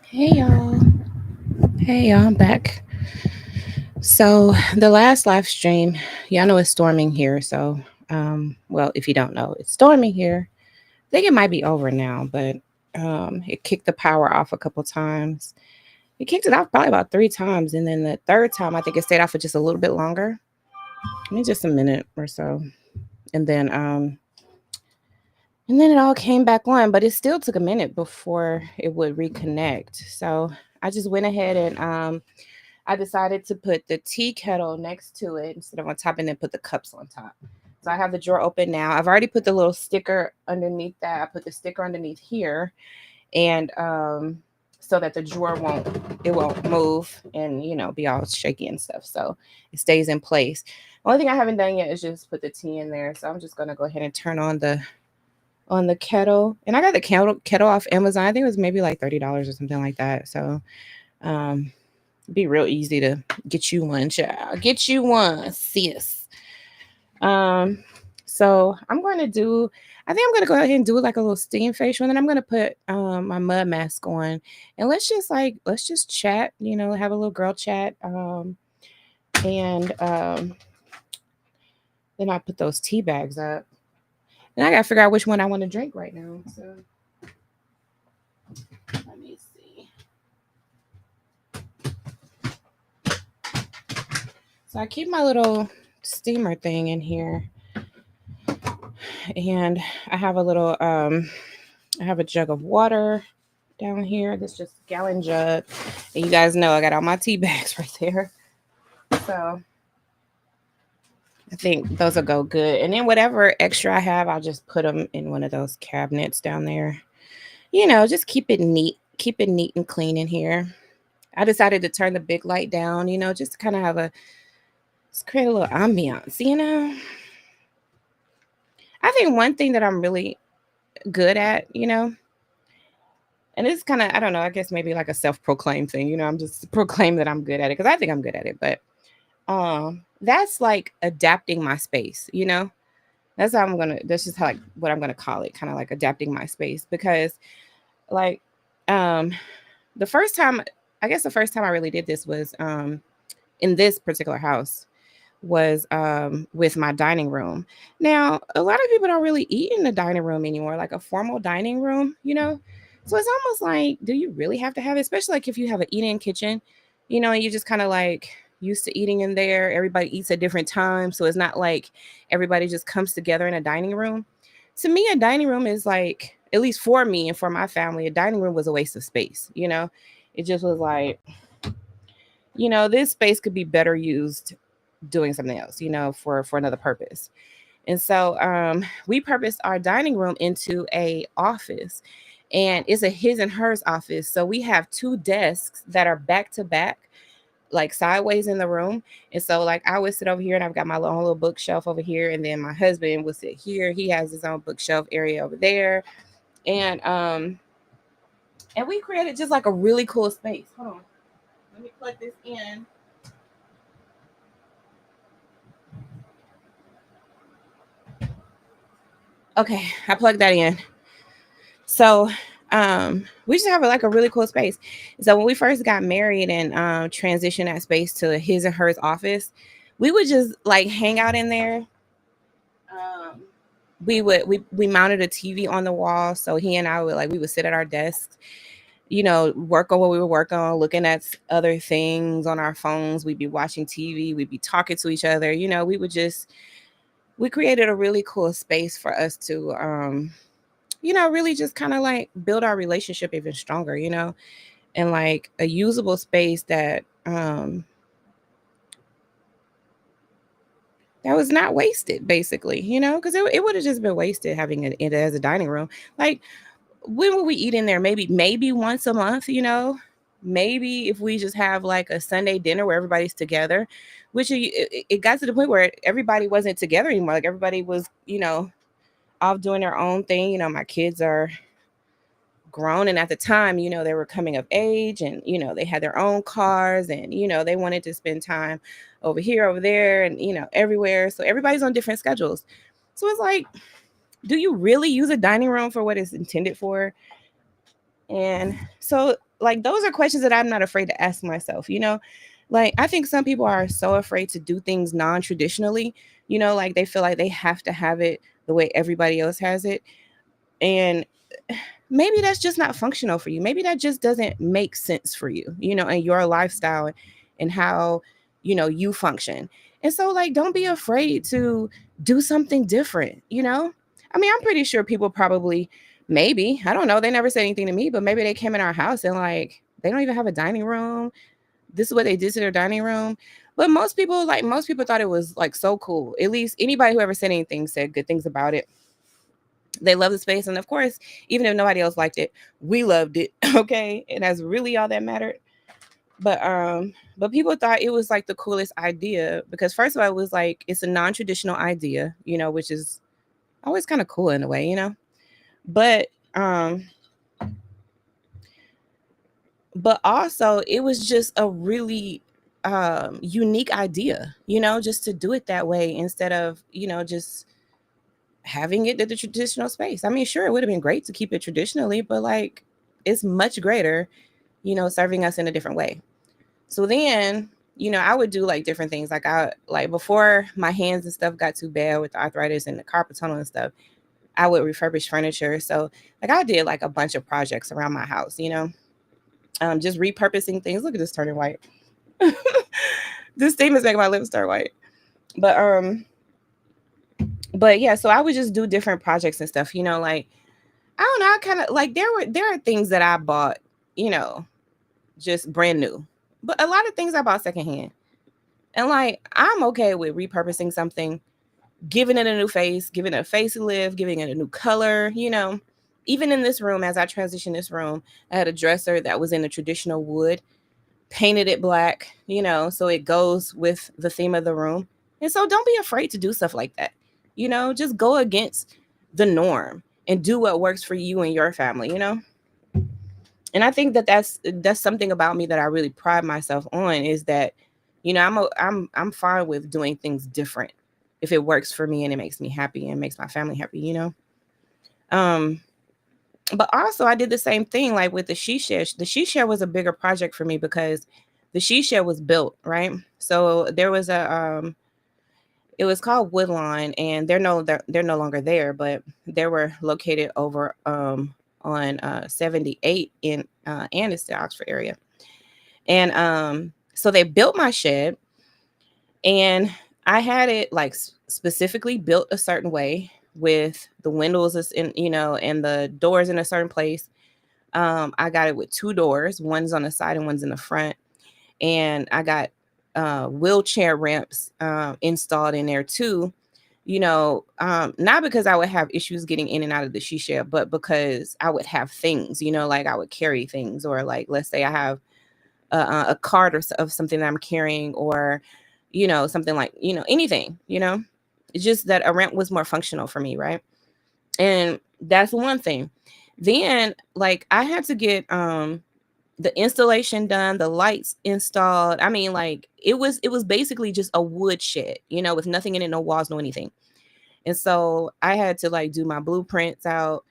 Hey y'all. Hey y'all, I'm back. So the last live stream, y'all know it's storming here. So, well, if you don't know, it's storming here. I think it might be over now, but it kicked the power off a couple times. It kicked it off probably about 3 times, and then the third time, I think it stayed off for just a little bit longer, maybe just a minute or so, and then it all came back on, but it still took a minute before it would reconnect. So I just went ahead and I decided to put the tea kettle next to it instead of on top, and then put the cups on top. So I have the drawer open now. I've already put the little sticker underneath that. I put the sticker underneath here, and so that the drawer won't move and be all shaky and stuff. So it stays in place. Only thing I haven't done yet is just put the tea in there. So I'm just gonna go ahead and turn on the kettle. And I got the kettle off Amazon. I think it was maybe like $30 or something like that. So um be real easy to get you one, child. Get you one, sis. Um, so I'm going to do. I think I'm going to go ahead and do like a little steam facial, and then I'm going to put my mud mask on, and let's just chat. Have a little girl chat. And then I put those tea bags up, and I got to figure out which one I want to drink right now. So let me see. So I keep my little steamer thing in here, and I have a little I have a jug of water down here. This just gallon jug. And you guys know I got all my tea bags right there. So I think those will go good. And then whatever extra I have, I'll just put them in one of those cabinets down there. Just keep it neat. Keep it neat and clean in here. I decided to turn the big light down, just to kind of just create a little ambiance. I think one thing that I'm really good at, and it's kind of, I don't know, I guess maybe like a self-proclaimed thing. I'm just proclaiming that I'm good at it because I think I'm good at it. But that's like adapting my space. That's just how, like, what I'm gonna call it, kind of like adapting my space. Because like um the first time, I guess the first time I really did this was in this particular house, was with my dining room. Now, a lot of people don't really eat in the dining room anymore, like a formal dining room. So it's almost like, do you really have to have it? Especially like if you have an eat-in kitchen, and you just kind of like used to eating in there. Everybody eats at different times, so it's not like everybody just comes together in a dining room. To me, a dining room is like, at least for me and for my family, a dining room was a waste of space. It just was like, this space could be better used doing something else, for another purpose. And so we purposed our dining room into a office, and it's a his and hers office. So we have two desks that are back to back, like sideways in the room. And so like I would sit over here, and I've got my own little bookshelf over here, and then my husband would sit here. He has his own bookshelf area over there. And we created just like a really cool space. Hold on. Let me plug this in. Okay, I plugged that in. So we just have like a really cool space. So when we first got married and transitioned that space to his and hers office, we would just like hang out in there. We mounted a TV on the wall, so he and I we would sit at our desks, work on what we were working on, looking at other things on our phones. We'd be watching TV, we'd be talking to each other. We created a really cool space for us to really just kind of like build our relationship even stronger, and like a usable space that was not wasted, basically, because it would have just been wasted having it as a dining room. Like, when would we eat in there? Maybe once a month. Maybe if we just have like a Sunday dinner where everybody's together, which it got to the point where everybody wasn't together anymore. Like, everybody was off doing their own thing. My kids are grown, and at the time, they were coming of age, and they had their own cars, and they wanted to spend time over here, over there, and everywhere. So everybody's on different schedules. So it's like, do you really use a dining room for what it's intended for? And so like those are questions that I'm not afraid to ask myself, you know? Like I think some people are so afraid to do things non-traditionally, you know, like they feel like they have to have it the way everybody else has it. And maybe that's just not functional for you. Maybe that just doesn't make sense for you, you know, and your lifestyle and how, you know, you function. And so, like, don't be afraid to do something different, you know? I mean, I'm pretty sure people probably, maybe, I don't know, they never said anything to me, but maybe they came in our house and, like, they don't even have a dining room. This is what they did to their dining room. But most people thought it was like so cool. At least anybody who ever said anything said good things about it. They love the space, and of course, even if nobody else liked it, we loved it. Okay, and that's really all that mattered. But people thought it was like the coolest idea because first of all, it was like it's a non-traditional idea, you know, which is always kind of cool in a way, you know. But um, but also it was just a really unique idea, you know, just to do it that way instead of, you know, just having it at the traditional space. I mean, sure, it would have been great to keep it traditionally, but like it's much greater, you know, serving us in a different way. So then, you know, I would do like different things. Like I like before my hands and stuff got too bad with the arthritis and the carpal tunnel and stuff, I would refurbish furniture. So like I did like a bunch of projects around my house, you know, just repurposing things. Look at this turning white. This thing is making my lips turn white. But but yeah, so I would just do different projects and stuff, you know, like I don't know, I kind of like there are things that I bought, you know, just brand new. But a lot of things I bought secondhand. And like I'm okay with repurposing something, giving it a new face, giving it a facelift, giving it a new color, you know. Even in this room, as I transitioned this room, I had a dresser that was in a traditional wood, painted it black, you know, so it goes with the theme of the room. And so don't be afraid to do stuff like that. You know, just go against the norm and do what works for you and your family, you know? And I think that that's something about me that I really pride myself on is that, you know, I'm fine with doing things different if it works for me and it makes me happy and makes my family happy, you know? Um but also I did the same thing like with the she shed. The she shed was a bigger project for me because the she shed was built, right? So there was a it was called Woodlawn and they're no longer there, but they were located over on 78 in and it's the Oxford area. And so they built my shed and I had it like specifically built a certain way with the windows in, you know, and the doors in a certain place. I got it with two doors, one's on the side and one's in the front. And I got wheelchair ramps installed in there too. You know, not because I would have issues getting in and out of the she shed, but because I would have things, you know, like I would carry things, or like let's say I have a cart of something that I'm carrying, or you know, something like, you know, anything, you know. It's just that a ramp was more functional for me, right? And that's one thing. Then like I had to get the installation done, the lights installed. I mean, like it was basically just a wood shed, you know, with nothing in it, no walls, no anything. And so I had to like do my blueprints out,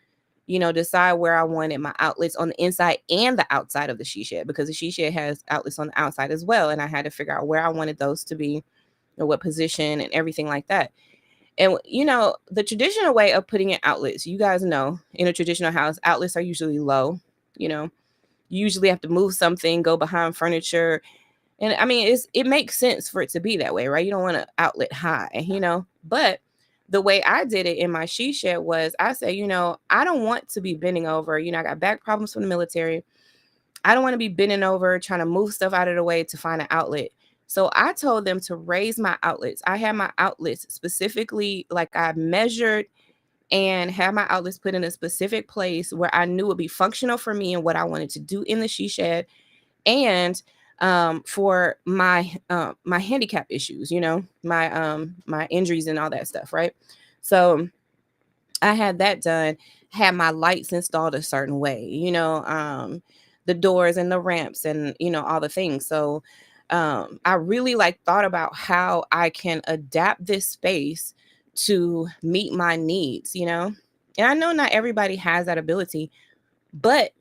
you know, decide where I wanted my outlets on the inside and the outside of the she shed, because the she shed has outlets on the outside as well. And I had to figure out where I wanted those to be, or what position and everything like that. And you know, the traditional way of putting in outlets, you guys know, in a traditional house, outlets are usually low, you know. You usually have to move something, go behind furniture. And I mean, it makes sense for it to be that way, right? You don't want to outlet high, you know. But the way I did it in my she shed was I said, you know, I don't want to be bending over. You know, I got back problems from the military. I don't want to be bending over trying to move stuff out of the way to find an outlet. So I told them to raise my outlets. I had my outlets specifically, like I measured and had my outlets put in a specific place where I knew would be functional for me and what I wanted to do in the she shed, and for my handicap issues, you know, my injuries and all that stuff, right? So I had that done, had my lights installed a certain way, you know, the doors and the ramps and, you know, all the things. So I really like thought about how I can adapt this space to meet my needs, you know. And I know not everybody has that ability, but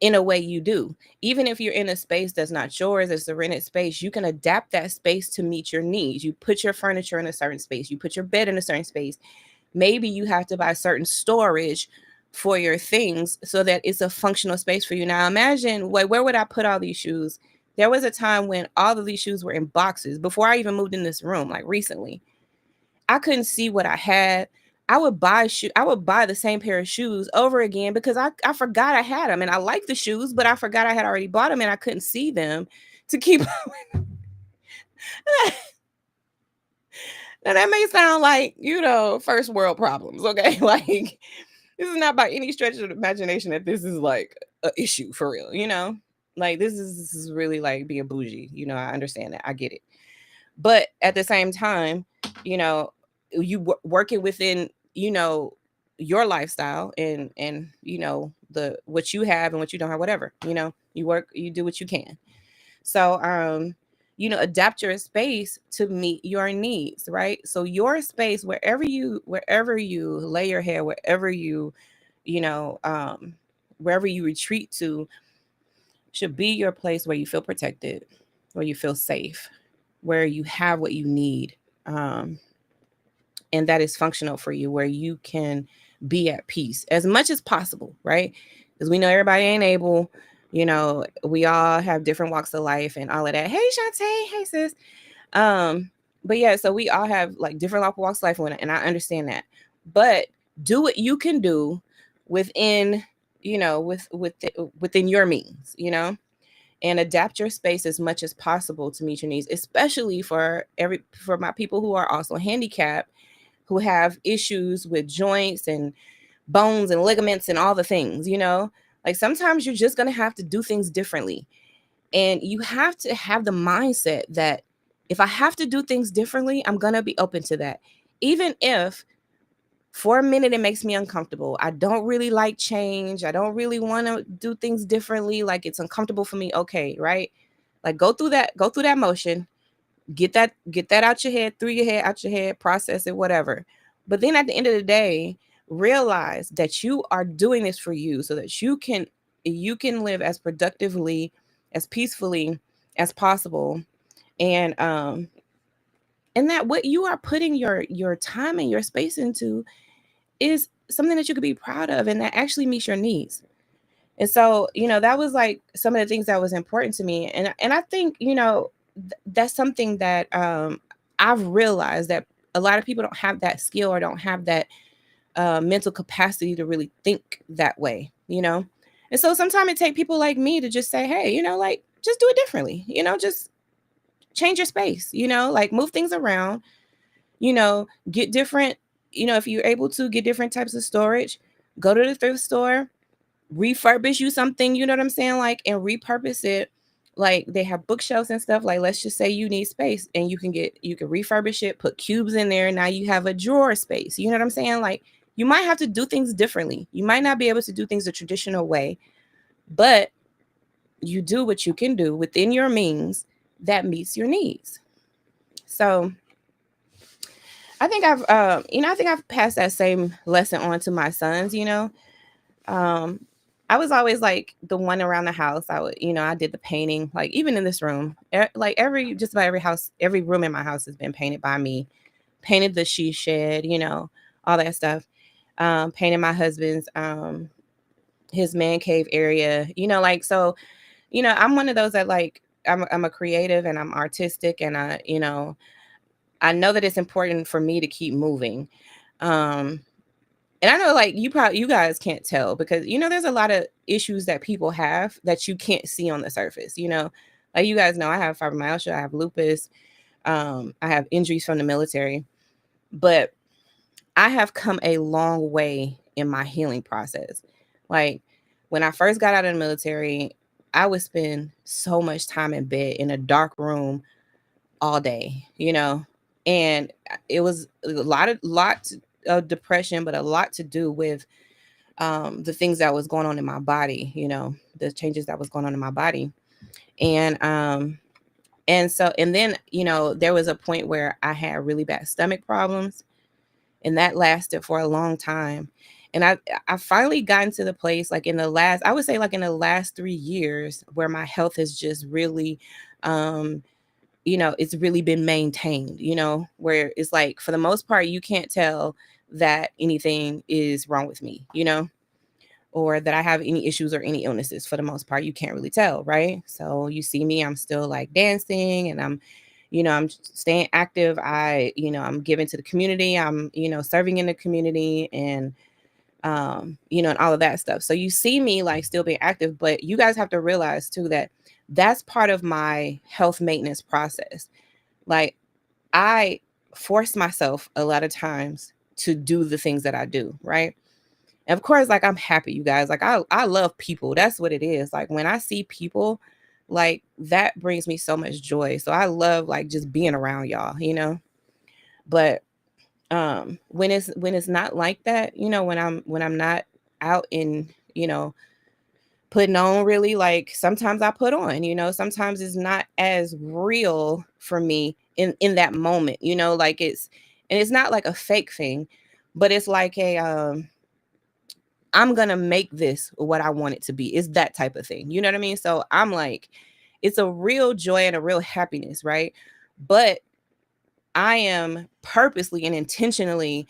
in a way you do. Even if you're in a space that's not yours, it's a rented space, you can adapt that space to meet your needs. You put your furniture in a certain space, you put your bed in a certain space. Maybe you have to buy certain storage for your things so that it's a functional space for you. Now imagine, where would I put all these shoes? There was a time when all of these shoes were in boxes before I even moved in this room, like recently. I couldn't see what I had. I would buy the same pair of shoes over again because I forgot I had them, and I like the shoes, but I forgot I had already bought them and I couldn't see them to keep. Now that may sound like, first world problems, okay? Like, this is not by any stretch of the imagination that this is like a issue for real, Like this is really like being bougie, I understand that. I get it. But at the same time, you know, you work it within, your lifestyle and the what you have and what you don't have, whatever. You do what you can. So adapt your space to meet your needs, right? So your space, wherever you lay your head, you know wherever you retreat to, should be your place where you feel protected, where you feel safe, where you have what you need, and that is functional for you, where you can be at peace as much as possible, right? Because we know everybody ain't able. We all have different walks of life and all of that. Hey, Shantae. Hey, sis. But yeah, so we all have like different walks of life, and I understand that. But do what you can do within, within your means, and adapt your space as much as possible to meet your needs, especially for my people who are also handicapped, who have issues with joints and bones and ligaments and all the things, like sometimes you're just going to have to do things differently. And you have to have the mindset that if I have to do things differently, I'm going to be open to that. Even if for a minute it makes me uncomfortable. I don't really like change. I don't really want to do things differently. Like it's uncomfortable for me. Okay, right? Like go through that motion, get that out your head, through your head, out your head, process it, whatever. But then at the end of the day, realize that you are doing this for you so that you can live as productively, as peacefully as possible. And that what you are putting your time and your space into is something that you could be proud of and that actually meets your needs. And so, that was like some of the things that was important to me. And I think, that's something that I've realized that a lot of people don't have that skill or don't have that mental capacity to really think that way. And so sometimes it takes people like me to just say, hey, like just do it differently, just change your space, like move things around, get different, if you're able to get different types of storage, go to the thrift store, refurbish you something, you know what I'm saying? Like, and repurpose it. Like they have bookshelves and stuff. Like, let's just say you need space and you can refurbish it, put cubes in there. Now you have a drawer space. You know what I'm saying? Like you might have to do things differently. You might not be able to do things the traditional way, but you do what you can do within your means that meets your needs. So I think I've passed that same lesson on to my sons. I was always like the one around the house. I did the painting, like even in this room, like just about every house, every room in my house has been painted by me. Painted the she shed, all that stuff. Painted my husband's, his man cave area, like, so, I'm one of those that like, I'm a creative and I'm artistic and I know that it's important for me to keep moving. And I know like you guys can't tell because there's a lot of issues that people have that you can't see on the surface, like you guys know I have fibromyalgia, I have lupus, I have injuries from the military, but I have come a long way in my healing process. Like when I first got out of the military, I would spend so much time in bed in a dark room all day, and it was a lot of depression, but a lot to do with the things that was going on in my body, the changes that was going on in my body. And then, there was a point where I had really bad stomach problems and that lasted for a long time. And I finally gotten to the place, like in the last, I would say like in the last 3 years, where my health has just really, um, it's really been maintained, where it's like for the most part, you can't tell that anything is wrong with me, or that I have any issues or any illnesses. For the most part, you can't really tell, right? So you see me, I'm still like dancing, and I'm staying active. I'm giving to the community. I'm, serving in the community, and all of that stuff. So you see me like still being active, but you guys have to realize too that that's part of my health maintenance process. Like, I force myself a lot of times to do the things that I do, right? And of course, like, I'm happy, you guys. Like, I love people. That's what it is. Like, when I see people, like, that brings me so much joy. So I love like just being around y'all. But when it's not like that, when I'm not out in, putting on, really, like, sometimes I put on, sometimes it's not as real for me in that moment, like, it's not like a fake thing, but it's like I'm gonna make this what I want it to be. It's that type of thing. You know what I mean? So I'm like, it's a real joy and a real happiness, right? But I am purposely and intentionally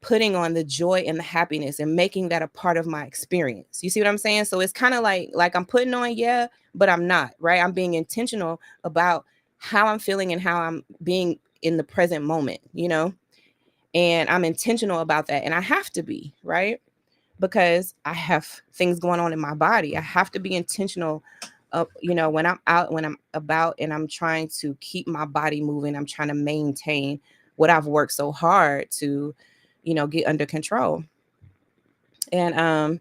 putting on the joy and the happiness and making that a part of my experience. You see what I'm saying? So it's kind of like I'm putting on, yeah, but I'm not, right? I'm being intentional about how I'm feeling and how I'm being in the present moment, And I'm intentional about that. And I have to be, right? Because I have things going on in my body. I have to be intentional when I'm out, when I'm about, and I'm trying to keep my body moving. I'm trying to maintain what I've worked so hard to, get under control. And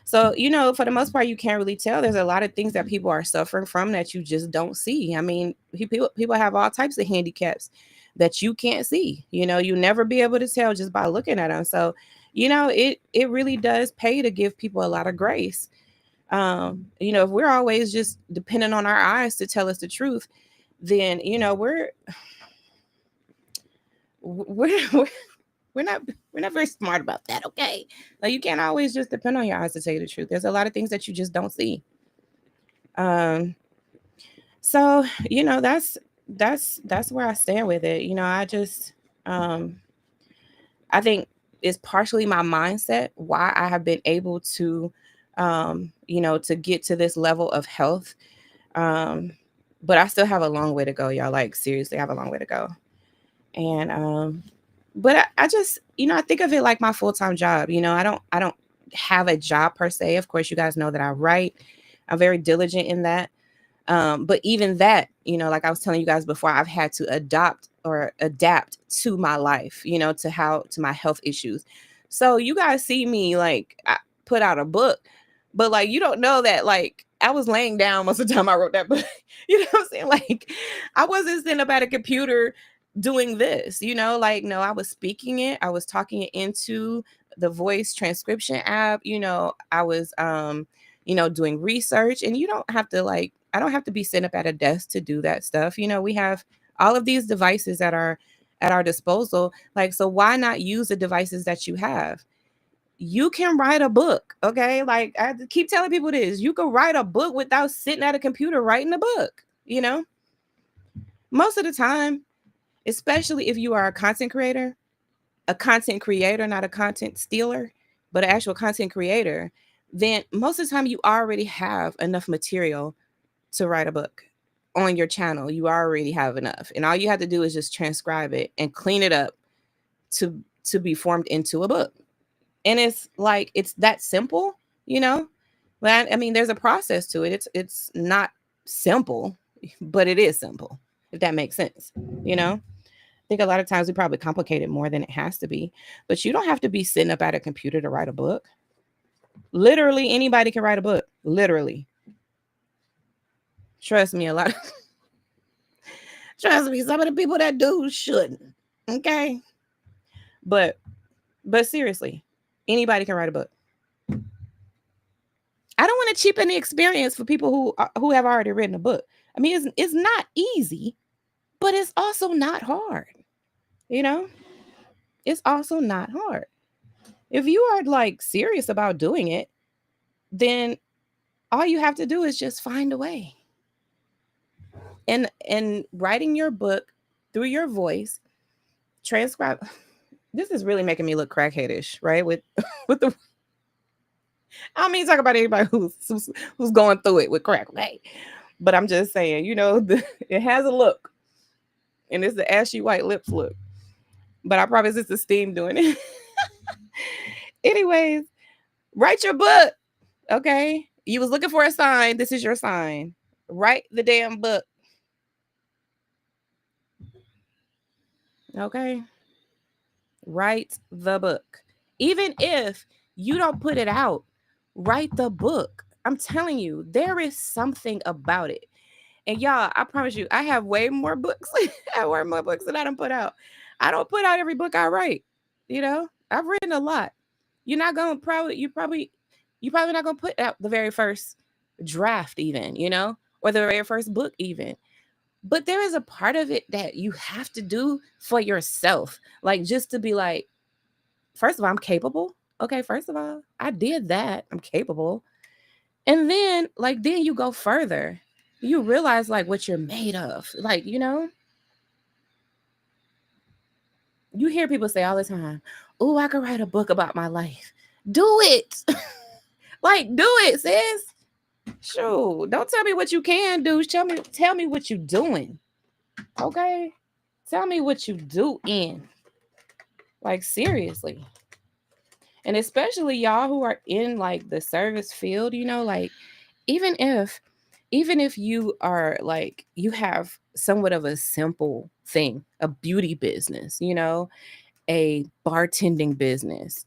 so, for the most part, you can't really tell. There's a lot of things that people are suffering from that you just don't see. I mean, people have all types of handicaps that you can't see. You never be able to tell just by looking at them. So, it really does pay to give people a lot of grace. If we're always just depending on our eyes to tell us the truth, then we're we're not we're not very smart about that, okay? Like, you can't always just depend on your eyes to tell you the truth. There's a lot of things that you just don't see. So that's where I stand with it. Um I think it's partially my mindset why I have been able to to get to this level of health. um but I still have a long way to go, y'all. Like, seriously, I have a long way to go. And but I just, I think of it like my full-time job. I don't have a job per se. Of course, you guys know that I write. I'm very diligent in that. But even that, like I was telling you guys before, I've had to adopt or adapt to my life, to my health issues. So you guys see me, like, I put out a book, but like, you don't know that, like, I was laying down most of the time I wrote that book. You know what I'm saying? Like, I wasn't sitting up at a computer doing this, like, no, I was speaking it, I was talking it into the voice transcription app. I was doing research. And you don't have to, like, I don't have to be sitting up at a desk to do that stuff. We have all of these devices that are at our disposal. Like, so why not use the devices that you have? You can write a book, okay? Like, I have to keep telling people this. You can write a book without sitting at a computer writing a book, most of the time, especially if you are a content creator, not a content stealer, but an actual content creator, then most of the time you already have enough material to write a book on your channel. You already have enough. And all you have to do is just transcribe it and clean it up to be formed into a book. And it's like, it's that simple, you know? But I mean, there's a process to it. It's not simple, but it is simple, if that makes sense, you know? I think a lot of times we probably complicate it more than it has to be. But you don't have to be sitting up at a computer to write a book. Literally anybody can write a book. Literally. Trust me, a lot of trust me, some of the people that do shouldn't. Okay. But seriously, anybody can write a book. I don't want to cheapen the experience for people who have already written a book. I mean, it's not easy, but it's also not hard. You know, it's also not hard. If you are like serious about doing it, then all you have to do is just find a way. And writing your book through your voice, transcribe. This is really making me look crackheadish, right? With with the I don't mean talk about anybody who's going through it with crack, okay? But I'm just saying, it has a look, and it's the ashy white lips look. But I promise it's the steam doing it. Anyways, write your book, okay? You was looking for a sign. This is your sign. Write the damn book, okay? Write the book. Even if you don't put it out, write the book. I'm telling you, there is something about it. And y'all, I promise you, I have way more books. I have way more books than I don't put out. I don't put out every book I write. I've written a lot. You're not gonna probably you probably not gonna put out the very first draft even, or the very first book even. But there is a part of it that you have to do for yourself. Like just to be like, first of all, I'm capable. Okay, first of all, I did that. I'm capable. And then you go further. You realize like what you're made of. Like, you hear people say all the time, "Oh, I could write a book about my life." Do it. Like, do it, sis. Shoot. Don't tell me what you can do. Tell me what you're doing. Okay? Tell me what you do in. Like, seriously. And especially y'all who are in like the service field, like even if you are like you have somewhat of a simple thing, a beauty business, a bartending business,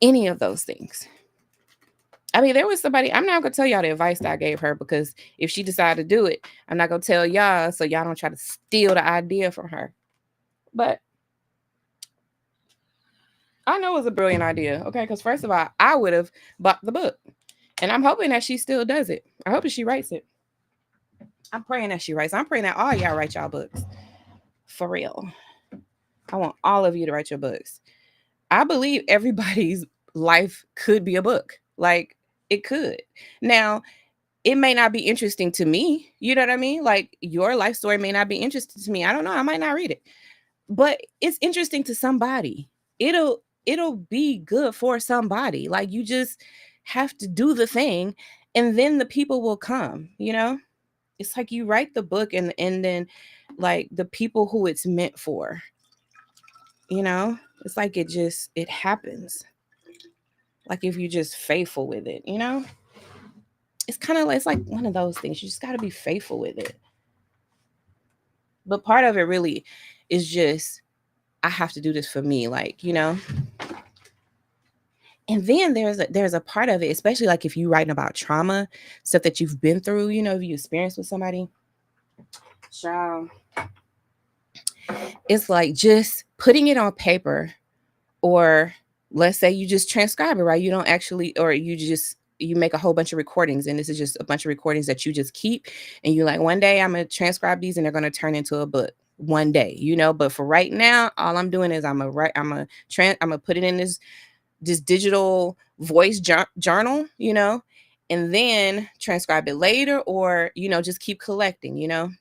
any of those things. I mean, there was somebody, I'm not gonna tell y'all the advice that I gave her, because if she decided to do it, I'm not gonna tell y'all so y'all don't try to steal the idea from her. But I know it was a brilliant idea, okay? Because first of all, I would have bought the book. And I'm hoping that she still does it. I hope that she writes it. I'm praying that she writes. I'm praying that all y'all write y'all books. For real. I want all of you to write your books. I believe everybody's life could be a book. Like, it could. Now, it may not be interesting to me. You know what I mean? Like, your life story may not be interesting to me. I don't know. I might not read it. But it's interesting to somebody. It'll be good for somebody. Like, you just have to do the thing, and then the people will come, It's like you write the book, and then like the people who it's meant for, It's like it happens. Like if you're just faithful with it, It's kind of like, it's like one of those things. You just got to be faithful with it. But part of it really is just, I have to do this for me, like, And then there's a part of it, especially like if you're writing about trauma, stuff that you've been through, if you experienced with somebody. Child, it's like just putting it on paper, or let's say you just transcribe it, right? You don't actually, or you make a whole bunch of recordings, and this is just a bunch of recordings that you just keep, and you're like, one day I'm gonna transcribe these and they're gonna turn into a book one day, But for right now, all I'm doing is I'm gonna put it in this digital voice journal, and then transcribe it later, or just keep collecting,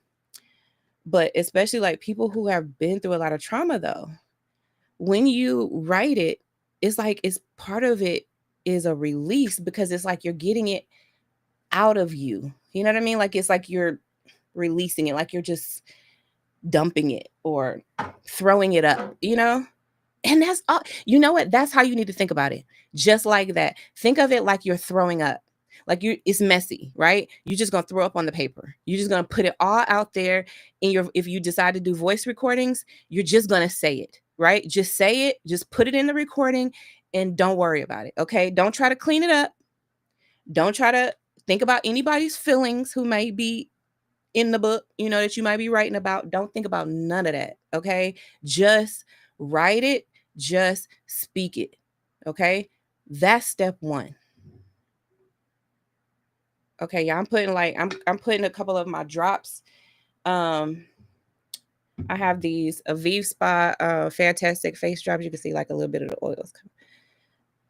But especially like people who have been through a lot of trauma, though, when you write it, it's like it's part of it is a release, because it's like you're getting it out of you. You know what I mean? Like it's like you're releasing it, like you're just dumping it or throwing it up, And that's all. You know what? That's how you need to think about it. Just like that. Think of it like you're throwing up. Like it's messy, right? You're just gonna throw up on the paper. You're just gonna put it all out there. If you decide to do voice recordings, you're just gonna say it, right? Just say it. Just put it in the recording, and don't worry about it. Okay? Don't try to clean it up. Don't try to think about anybody's feelings who may be in the book, that you might be writing about. Don't think about none of that. Okay? Just write it. Just speak it. Okay? That's step one. Okay, yeah, I'm putting a couple of my drops I have these Aviv Spa Fantastic Face Drops. You can see like a little bit of the oils.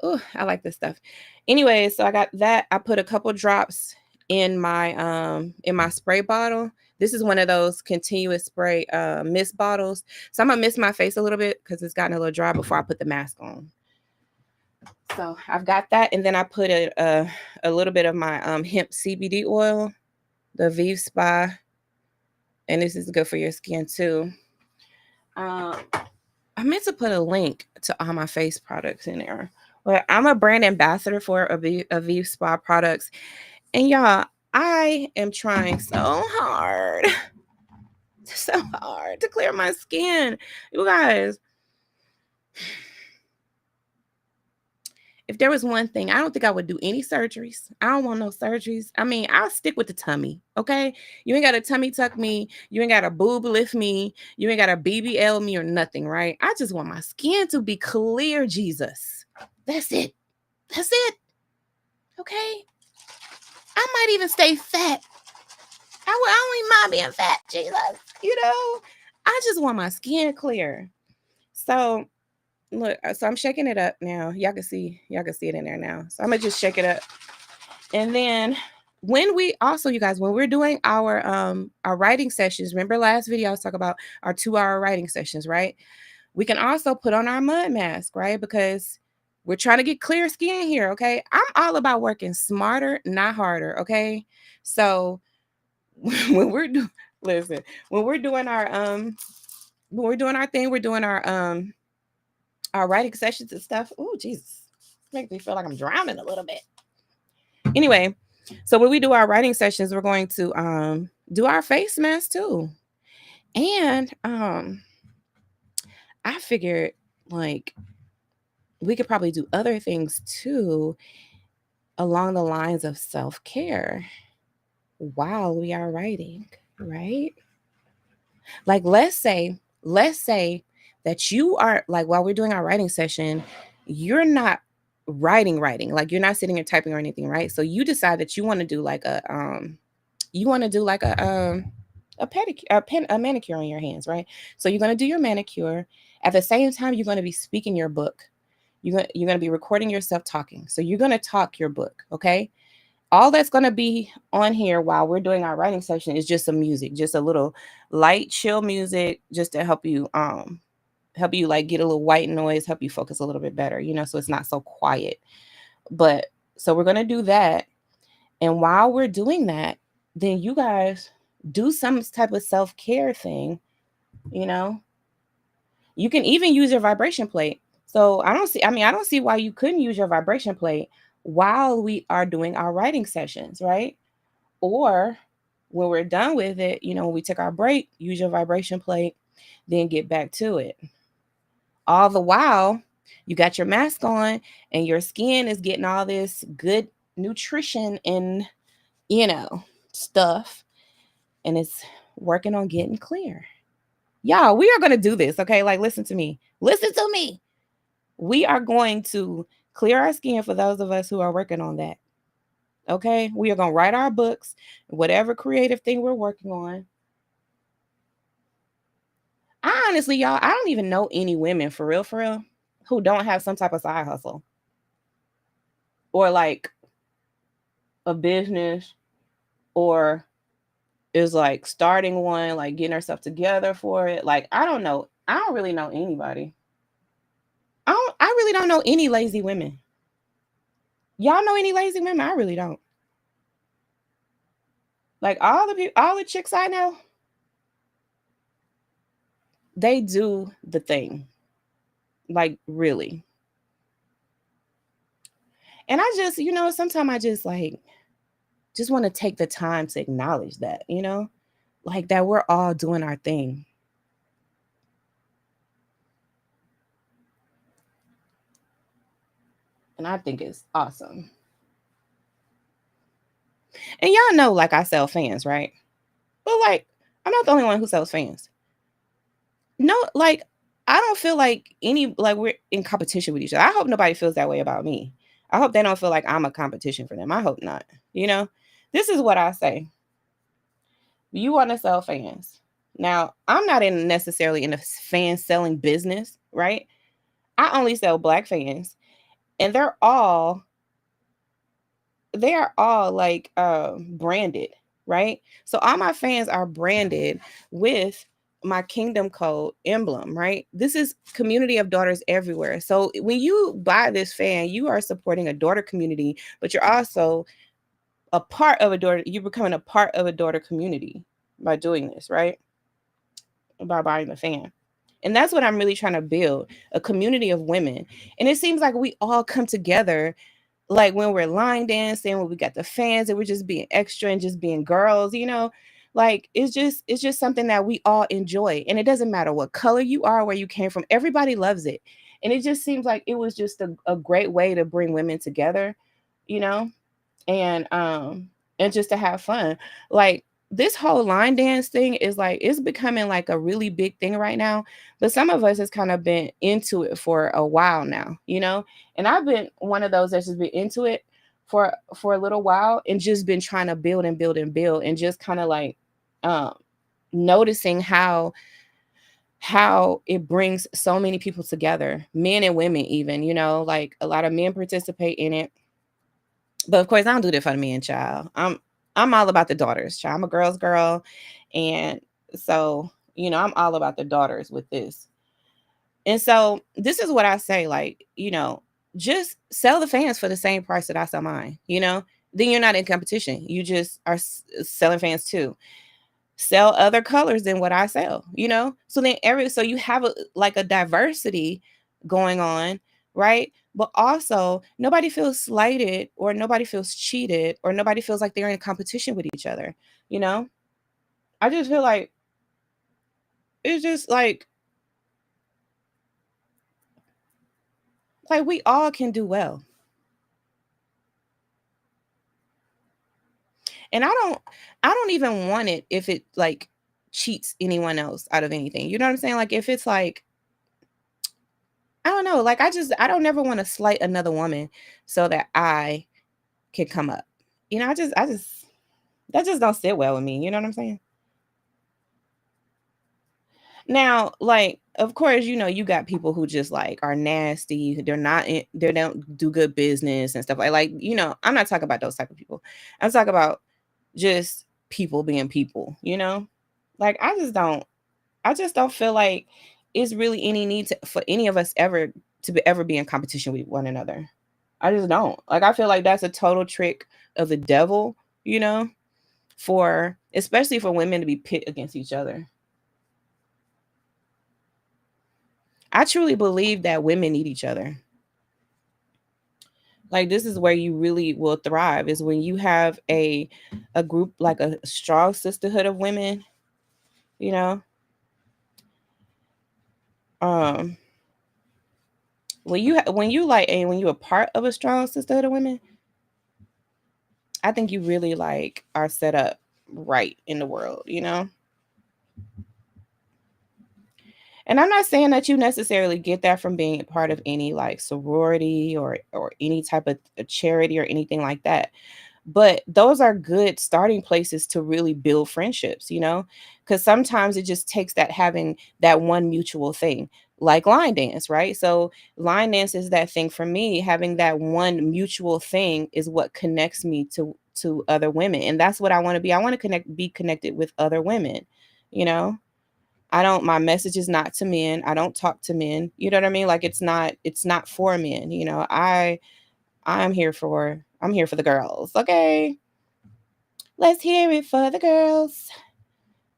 Oh, I like this stuff. Anyway, so I got that. I put a couple drops in my spray bottle. This is one of those continuous spray mist bottles. So I'm gonna mist my face a little bit because it's gotten a little dry before I put the mask on. So I've got that, and then I put a little bit of my hemp CBD oil, the Vive Spa, and this is good for your skin too. I meant to put a link to all my face products in there. But I'm a brand ambassador for Aviv Spa products, and y'all, I am trying so hard to clear my skin. You guys, if there was one thing, I don't think I would do any surgeries. I don't want no surgeries. I mean, I'll stick with the tummy, okay? You ain't got to tummy tuck me. You ain't got to boob lift me. You ain't got to BBL me or nothing, right? I just want my skin to be clear, Jesus. That's it. That's it. Okay? I might even stay fat. I don't even mind being fat, Jesus. You know? I just want my skin clear. So look, so I'm shaking it up now. Y'all can see it in there now. So I'm gonna just shake it up. And then when we also, you guys, when we're doing our writing sessions, remember last video I was talking about our 2-hour writing sessions, right? We can also put on our mud mask, right? Because we're trying to get clear skin here, okay? I'm all about working smarter, not harder, okay? So when we're doing listen, when we're doing our thing, we're doing our writing sessions and stuff. Oh, Jesus. Makes me feel like I'm drowning a little bit. Anyway, so when we do our writing sessions, we're going to do our face mask too. And I figured like we could probably do other things too along the lines of self-care while we are writing, right? Like let's say that you are like while we're doing our writing session, you're not writing, like you're not sitting and typing or anything, right? So you decide that you want to do like a pedicure, a manicure on your hands, right? So you're going to do your manicure. At the same time, you're going to be speaking your book. You're going to be recording yourself talking. So you're going to talk your book, okay? All that's going to be on here while we're doing our writing session is just some music, just a little light, chill music, just to help you like get a little white noise, help you focus a little bit better, so it's not so quiet. But so we're going to do that. And while we're doing that, then you guys do some type of self-care thing, You can even use your vibration plate. So I don't see why you couldn't use your vibration plate while we are doing our writing sessions, right? Or when we're done with it, when we take our break, use your vibration plate, then get back to it. All the while, you got your mask on and your skin is getting all this good nutrition and, stuff. And it's working on getting clear. Y'all, we are going to do this, okay? Like, listen to me. Listen to me. We are going to clear our skin for those of us who are working on that. Okay? We are going to write our books, whatever creative thing we're working on. Honestly, y'all, I don't even know any women for real, who don't have some type of side hustle or like a business or is like starting one, like getting herself together for it. Like, I don't know. I don't really know anybody. I really don't know any lazy women. Y'all know any lazy women? I really don't. Like all the chicks I know, they do the thing. Like really. And I just, sometimes I just like just want to take the time to acknowledge that, like that we're all doing our thing. And I think it's awesome. And y'all know, like, I sell fans, right? But like, I'm not the only one who sells fans. No, like, I don't feel like we're in competition with each other. I hope nobody feels that way about me. I hope they don't feel like I'm a competition for them. I hope not. This is what I say. You want to sell fans. Now, I'm not in necessarily in a fan selling business, right? I only sell black fans, and they are all like branded, right? So all my fans are branded with my kingdom code emblem, right? This is community of daughters everywhere. So when you buy this fan, you are supporting a daughter community, but you're also a part of a daughter, you're becoming a part of a daughter community by doing this, right? By buying the fan. And that's what I'm really trying to build, a community of women. And it seems like we all come together, like when we're line dancing, when we got the fans and we're just being extra and just being girls, like it's just something that we all enjoy. And it doesn't matter what color you are, where you came from, everybody loves it. And it just seems like it was just a great way to bring women together, you know, and and just to have fun. Like this whole line dance thing is like it's becoming like a really big thing right now. But some of us has kind of been into it for a while now, and I've been one of those that's just been into it for a little while and just been trying to build and build and build and just kind of like um noticing how it brings so many people together, men and women even, like a lot of men participate in it. But of course, I don't do that for the men, child. I'm all about the daughters, child. I'm a girl's girl, and so I'm all about the daughters with this. And so this is what I say, like just sell the fans for the same price that I sell mine. Then you're not in competition. You just are selling fans too. Sell other colors than what I sell, So then so you have like a diversity going on, right? But also nobody feels slighted or nobody feels cheated or nobody feels like they're in competition with each other, you know? I just feel like it's just like we all can do well. And I don't even want it if it like cheats anyone else out of anything. You know what I'm saying? Like if it's like I don't know, like I don't never want to slight another woman so that I can come up. I just that just don't sit well with me. You know what I'm saying? Now, like, of course, you got people who just like are nasty. They don't do good business and stuff I'm not talking about those type of people. I'm talking about just people being people. Like I just don't feel like it's really any need for any of us ever ever be in competition with one another. I just don't. Like I feel like that's a total trick of the devil, you know, for especially for women to be pit against each other. I truly believe that women need each other. Like this is where you really will thrive is when you have a group like a strong sisterhood of women, you know. Um when you like and when you're a part of a strong sisterhood of women, I think you really like are set up right in the world. And I'm not saying that you necessarily get that from being a part of any like sorority or any type of charity or anything like that. But those are good starting places to really build friendships. Because sometimes it just takes that having that one mutual thing, like line dance, right? So line dance is that thing for me. Having that one mutual thing is what connects me to other women, and that's what I want to be. I want to be connected with other women. You know, I don't. My message is not to men. I don't talk to men. You know what I mean? Like it's not for men. I'm here for the girls. Okay. Let's hear it for the girls.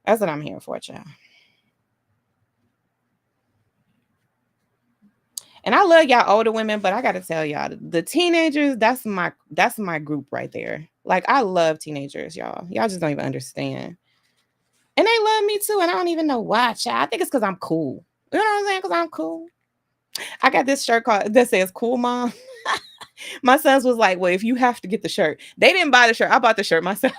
That's what I'm here for, child. And I love y'all older women, but I gotta tell y'all, the teenagers, that's my group right there. Like I love teenagers, y'all. Y'all just don't even understand. And they love me too, and I don't even know why, child. I think it's because I'm cool. You know what I'm saying? Because I'm cool. I got this shirt that says "Cool Mom." My sons was like, "Well, if you have to get the shirt," they didn't buy the shirt. I bought the shirt myself.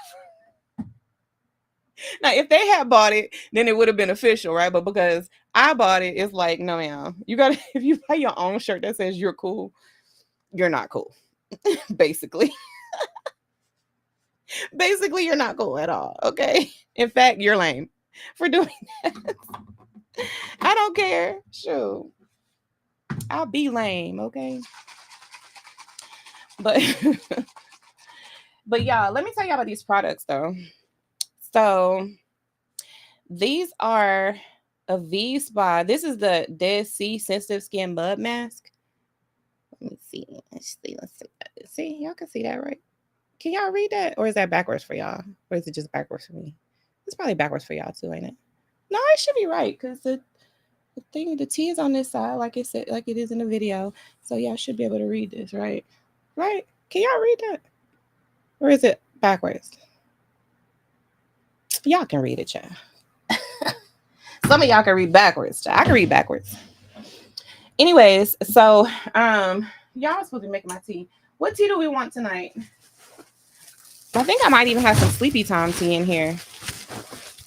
Now, if they had bought it, then it would have been official, right? But because I bought it, it's like, no, ma'am. You gotta if you buy your own shirt that says you're cool, you're not cool. Basically. Basically, you're not cool at all. Okay. In fact, you're lame. for doing that. I don't care. Sure. I'll be lame, okay? But but y'all, let me tell y'all about these products though. So these are a V Spa. This is the Dead Sea Sensitive Skin Mud Mask. Let me see. Let's see. Let's see. See, y'all can see that, right? Can y'all read that? Or is that backwards for y'all? Or is it just backwards for me? It's probably backwards for y'all too, ain't it? No, it should be right because the thing, the T is on this side, like it said, like it is in the video. So y'all should be able to read this, right? Right? Can y'all read that? Or is it backwards? Y'all can read it, y'all. Some of y'all can read backwards. I can read backwards. Anyways, so y'all are supposed to be making my tea. What tea do we want tonight? I think I might even have some sleepy time tea in here.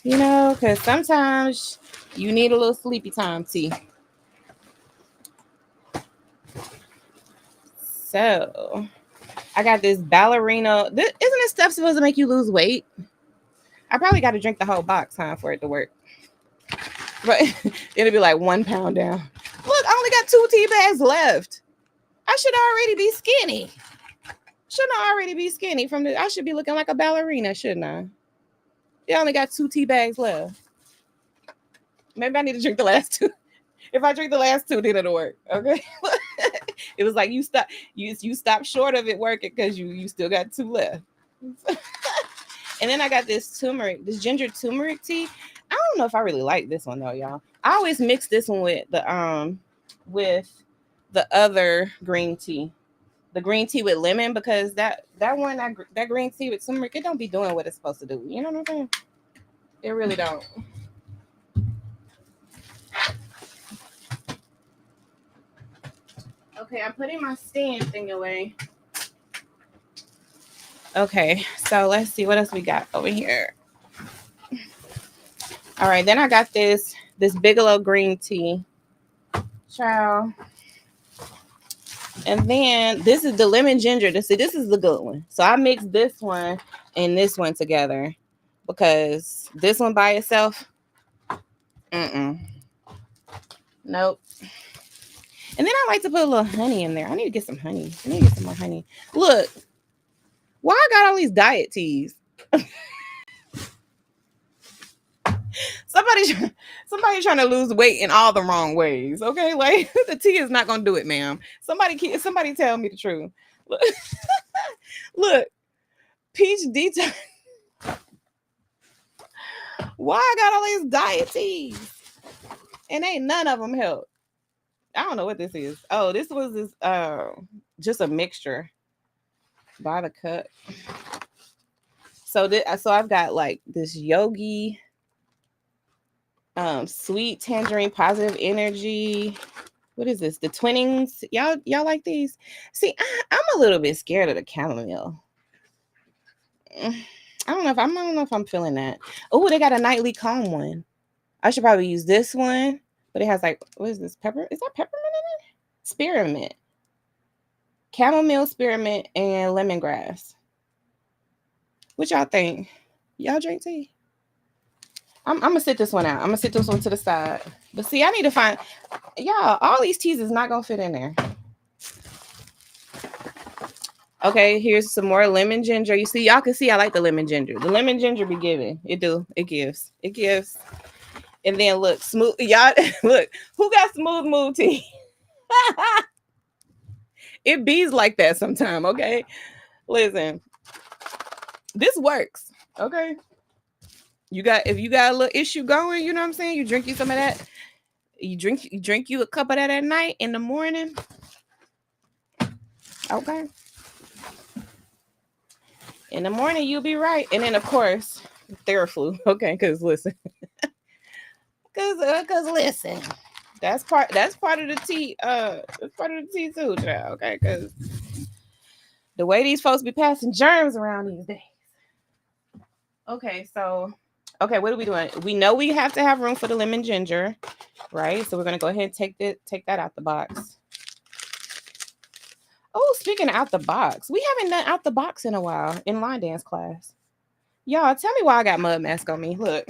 You know, because sometimes you need a little sleepy time tea. So I got this ballerina. Isn't this stuff supposed to make you lose weight? I probably got to drink the whole box, huh, for it to work. But it'll be like 1 pound down. Look, I only got 2 tea bags left. I should already be skinny. Shouldn't I already be skinny from the? I should be looking like a ballerina, shouldn't I? You only got 2 tea bags left. Maybe I need to drink the last 2. If I drink the last 2, then it'll work. Okay. It was like you stop short of it working because you still got 2 left. And then I got this ginger turmeric tea. I don't know if I really like this one though, y'all. I always mix this one with the other green tea. The green tea with lemon, because that green tea with turmeric, it don't be doing what it's supposed to do. You know what I'm saying? It really don't. Okay, I'm putting my stand thing away. Okay, so let's see what else we got over here. All right, then I got this Bigelow green tea. Ciao. And then this is the lemon ginger. This is the good one. So I mixed this one and this one together because this one by itself, nope. And then I like to put a little honey in there. I need to get some honey. I need to get some more honey. Look, why I got all these diet teas? Somebody trying to lose weight in all the wrong ways. Okay, like the tea is not gonna do it, ma'am. Somebody tell me the truth. Look, look, peach detox. Why I got all these diet teas and ain't none of them help? I don't know what this is. Oh, this was just a mixture by the cup. So I've got like this yogi, sweet tangerine, positive energy. What is this? The Twinnings. Y'all like these? See, I'm a little bit scared of the chamomile. I don't know if I'm feeling that. Oh, they got a nightly calm one. I should probably use this one, but it has like, what is this? Pepper? Is that peppermint in it? Spearmint. Chamomile, spearmint, and lemongrass. What y'all think? Y'all drink tea? I'm gonna sit this one out. I'm gonna sit this one to the side. But see, I need to find y'all. All these teas is not gonna fit in there. Okay, here's some more lemon ginger. You see, y'all can see I like the lemon ginger. The lemon ginger be giving. It do. It gives. It gives. And then look, smooth. Y'all look. Who got smooth mood tea? It bees like that sometime. Okay, listen. This works. Okay. If you got a little issue going, you know what I'm saying? You drink you some of that. You drink you a cup of that at night, in the morning. Okay. In the morning, you'll be right. And then, of course, Theraflu. Okay, because listen. Because listen. That's part of the tea. That's part of the tea too, child. Okay, because the way these folks be passing germs around these days. Okay, so what are we doing? We know we have to have room for the lemon ginger, right? So we're gonna go ahead and take that out the box. Oh, speaking of out the box, we haven't done out the box in a while in line dance class. Y'all, tell me why I got mud mask on me. Look.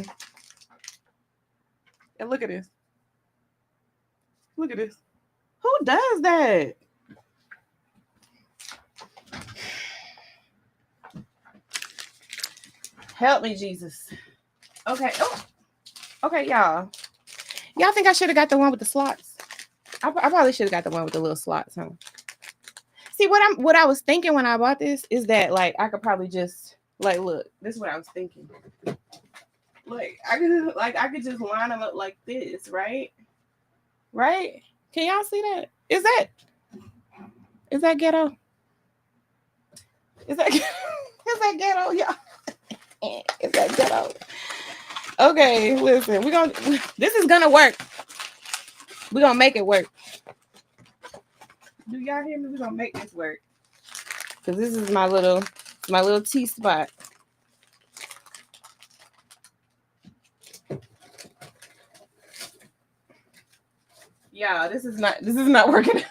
And look at this. Look at this. Who does that? Help me, Jesus. Okay. Oh, okay, y'all. Y'all think I should have got the one with the slots? I probably should have got the one with the little slots, huh? See, what I was thinking when I bought this is that like I could probably just like look. This is what I was thinking. Like I could just line them up like this, right? Right? Can y'all see that? Is that ghetto? Is that is that ghetto, y'all? Is that ghetto? Okay, listen, this is gonna work. We're gonna make it work. Do y'all hear me? We're gonna make this work. Cause this is my little T spot. Yeah, this is not working out.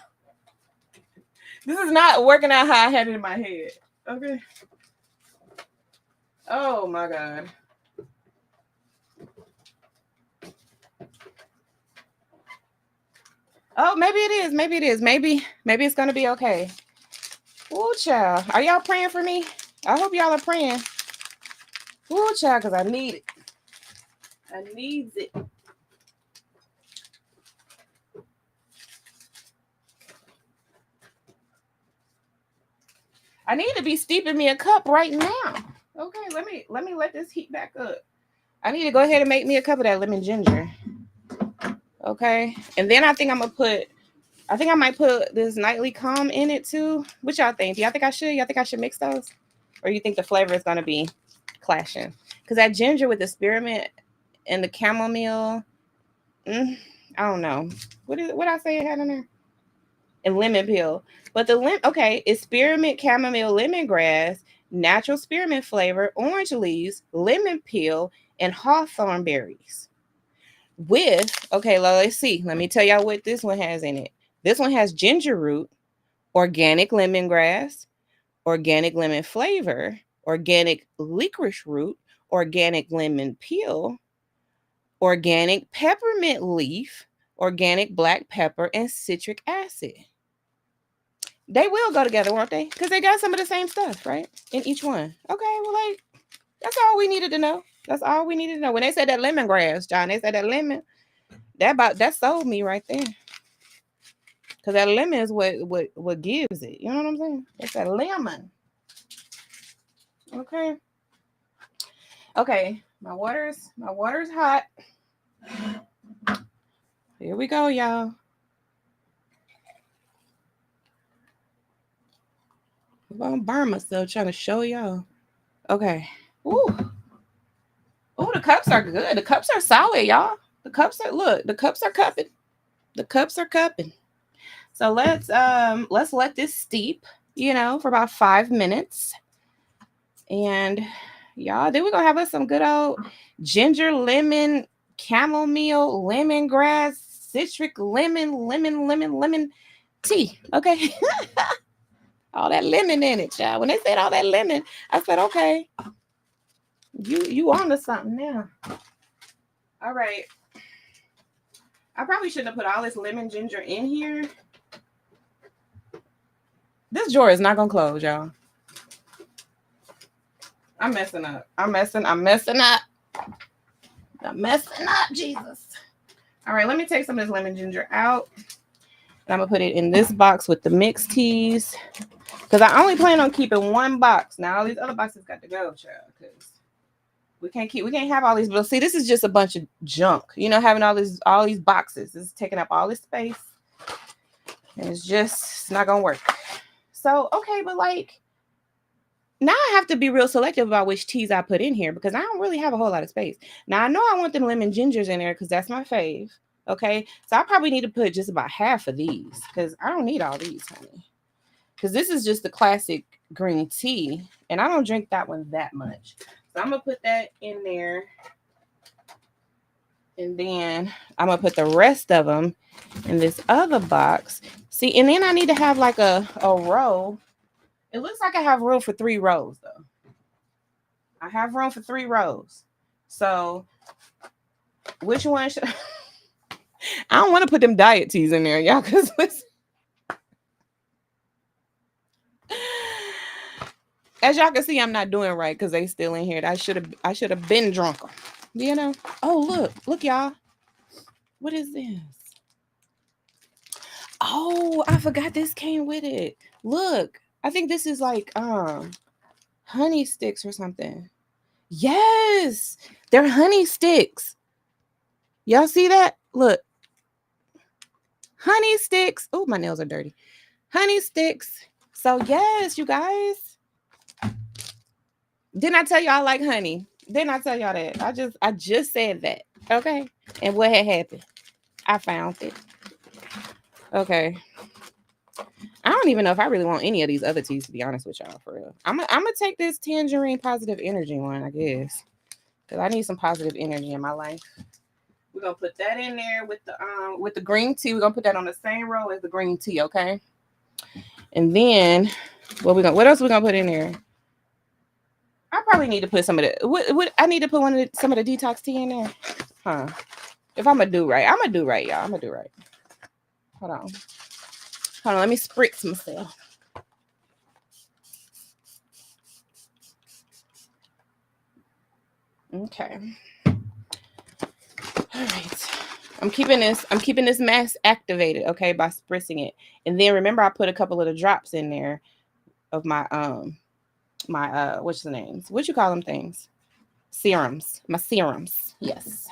This is not working out how I had it in my head. Okay. Oh my God. Oh, maybe it is. Maybe it is. Maybe it's gonna be okay. Ooh, child. Are y'all praying for me? I hope y'all are praying. Ooh, child, because I need it. I needs it. I need to be steeping me a cup right now. Okay, let me let this heat back up. I need to go ahead and make me a cup of that lemon ginger. Okay, and then I think I might put this nightly calm in it too. What y'all think? Do y'all think I should? Y'all think I should mix those, or you think the flavor is gonna be clashing? Because that ginger with the spearmint and the chamomile, I don't know. What I say it had in there? And lemon peel. But it's spearmint, chamomile, lemongrass, natural spearmint flavor, orange leaves, lemon peel, and hawthorn berries. Let's see. Let me tell y'all what this one has in it. This one has ginger root, organic lemongrass, organic lemon flavor, organic licorice root, organic lemon peel, organic peppermint leaf, organic black pepper, and citric acid. They will go together, won't they? Because they got some of the same stuff, right? In each one. Okay, well, like, that's all we needed to know. That's all we needed to know. When they said that lemongrass, John, they said that lemon, that sold me right there. Because that lemon is what gives it. You know what I'm saying? It's that lemon. Okay. Okay. My water's hot. Here we go, y'all. I'm gonna burn myself trying to show y'all. Okay. Ooh. Oh, the cups are good. The cups are solid, y'all. The cups are cupping. The cups are cupping. So let's let this steep, for about 5 minutes. And y'all, then we're gonna have us some good old ginger, lemon, chamomile, lemongrass, citric lemon tea. Okay. All that lemon in it, child. When they said all that lemon, I said, okay, you on to something now. All right. I probably shouldn't have put all this lemon ginger in here. This drawer is not gonna close, y'all. I'm messing up. I'm messing up, Jesus. All right, let me take some of this lemon ginger out. And I'm gonna put it in this box with the mixed teas. Because I only plan on keeping one box. Now all these other boxes got to go, child. Because we can't have all these. But see, this is just a bunch of junk. Having all these boxes. This is taking up all this space. And it's not gonna work. So, okay, but like now I have to be real selective about which teas I put in here because I don't really have a whole lot of space. Now I know I want them lemon gingers in there because that's my fave. Okay. So I probably need to put just about half of these because I don't need all these, honey. Because this is just the classic green tea. And I don't drink that one that much. So I'm going to put that in there. And then I'm going to put the rest of them in this other box. See, and then I need to have like a row. It looks like I have room for 3 rows, though. I have room for 3 rows. So which one should I don't want to put them diet teas in there, y'all, because as y'all can see, I'm not doing right because they still in here. I should have been drunker. You know? Oh, look, y'all. What is this? Oh, I forgot this came with it. Look, I think this is like honey sticks or something. Yes, they're honey sticks. Y'all see that? Look, honey sticks. Oh, my nails are dirty. Honey sticks. So yes, you guys. Didn't I tell you I like honey? Didn't I tell y'all that? I just said that. Okay. And what had happened? I found it. Okay. I don't even know if I really want any of these other teas, to be honest with y'all, for real. I'm gonna take this tangerine positive energy one, I guess, because I need some positive energy in my life. We're gonna put that in there with the green tea. We're gonna put that on the same row as the green tea, okay? And then what else we gonna put in there? I probably need to put some of the what I need to put some of the detox tea in there. Huh. If I'm gonna do right, y'all. I'm gonna do right. Hold on. Let me spritz myself. Okay. All right. I'm keeping this mask activated, okay, by spritzing it. And then remember I put a couple of the drops in there of my what's the names? What you call them things? Serums. My serums. Yes.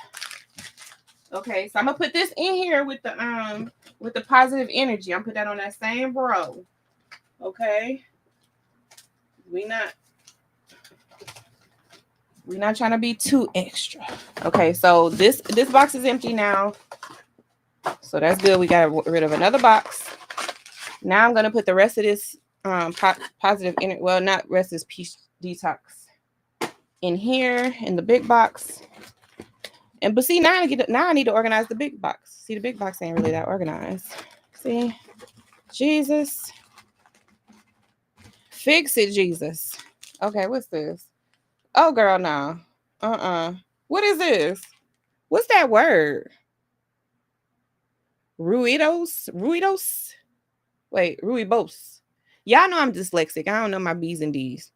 Okay, so I'm gonna put this in here with the positive energy. I'm gonna put that on that same row. Okay. We're not trying to be too extra. Okay, so this box is empty now. So that's good. We got rid of another box. Now I'm gonna put the rest of this positive energy. Well, not rest of this peach detox in here in the big box. But see, now I need to organize the big box. See, the big box ain't really that organized. See, Jesus, fix it, Jesus. Okay, what's this? Oh, girl, no. What is this? What's that word? Ruidos? Wait, ruibos. Y'all know I'm dyslexic. I don't know my B's and D's.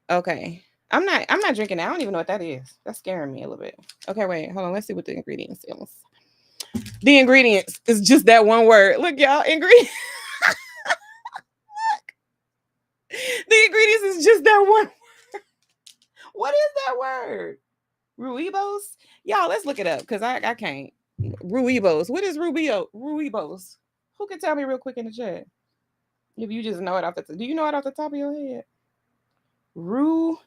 Okay. I'm not drinking that. I don't even know what that is. That's scaring me a little bit. Okay, wait, hold on. Let's see what the ingredients is. The ingredients is just that one word. Look, y'all, ingredients. The ingredients is just that one. What is that word? Ruibos? Y'all, let's look it up because I can't. Ruibos. What is Ruibos? Who can tell me real quick in the chat? If you just know it off the do you know it off the top of your head? Ruibos.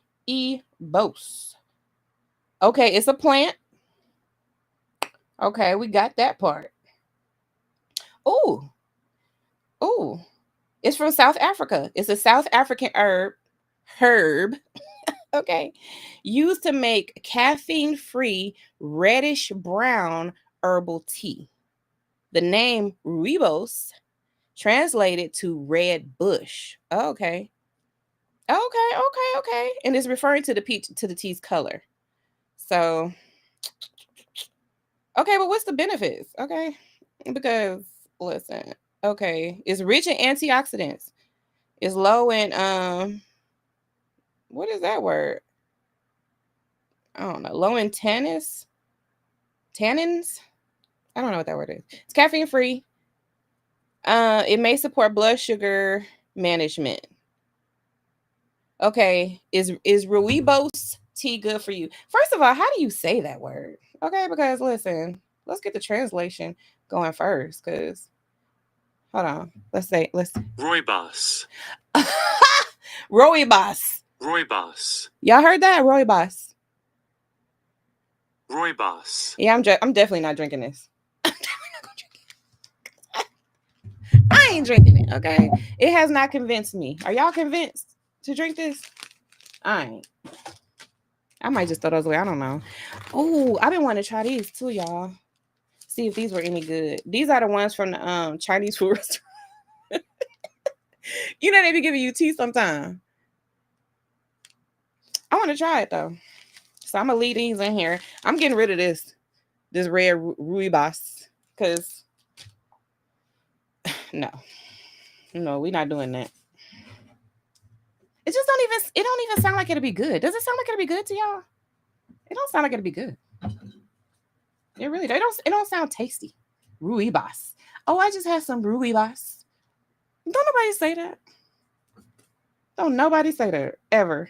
Okay, it's a plant. Okay, we got that part. Oh. It's from South Africa. It's a South African herb. Okay. Used to make caffeine-free reddish brown herbal tea. The name rooibos translated to red bush. Okay. Okay. And it's referring to the tea's color. So, okay, but what's the benefits? Okay. Because listen, okay, it's rich in antioxidants. It's low in what is that word? I don't know. Low in tannins. I don't know what that word is. It's caffeine free. It may support blood sugar management. Okay, is rooibos tea good for you? First of all, how do you say that word? Okay, because listen, let's get the translation going first. Cause hold on, let's Rooibos. Rooibos. Rooibos. Y'all heard that? Rooibos. Rooibos. Yeah, I'm definitely not drinking this. I ain't drinking it. Okay, it has not convinced me. Are y'all convinced to drink this? I ain't. I might just throw those away. I don't know. Oh, I've been wanting to try these too, y'all. See if these were any good. These are the ones from the Chinese food restaurant. You know they be giving you tea sometime. I want to try it though. So I'm gonna leave these in here. I'm getting rid of this red rooibos. Because no, we're not doing that. It don't even sound like it'll be good. Does it sound like it'll be good to y'all? It don't sound like it'll be good. It really it don't sound tasty. Ruibas. Oh, I just had some ruibas. Don't nobody say that. Don't nobody say that ever.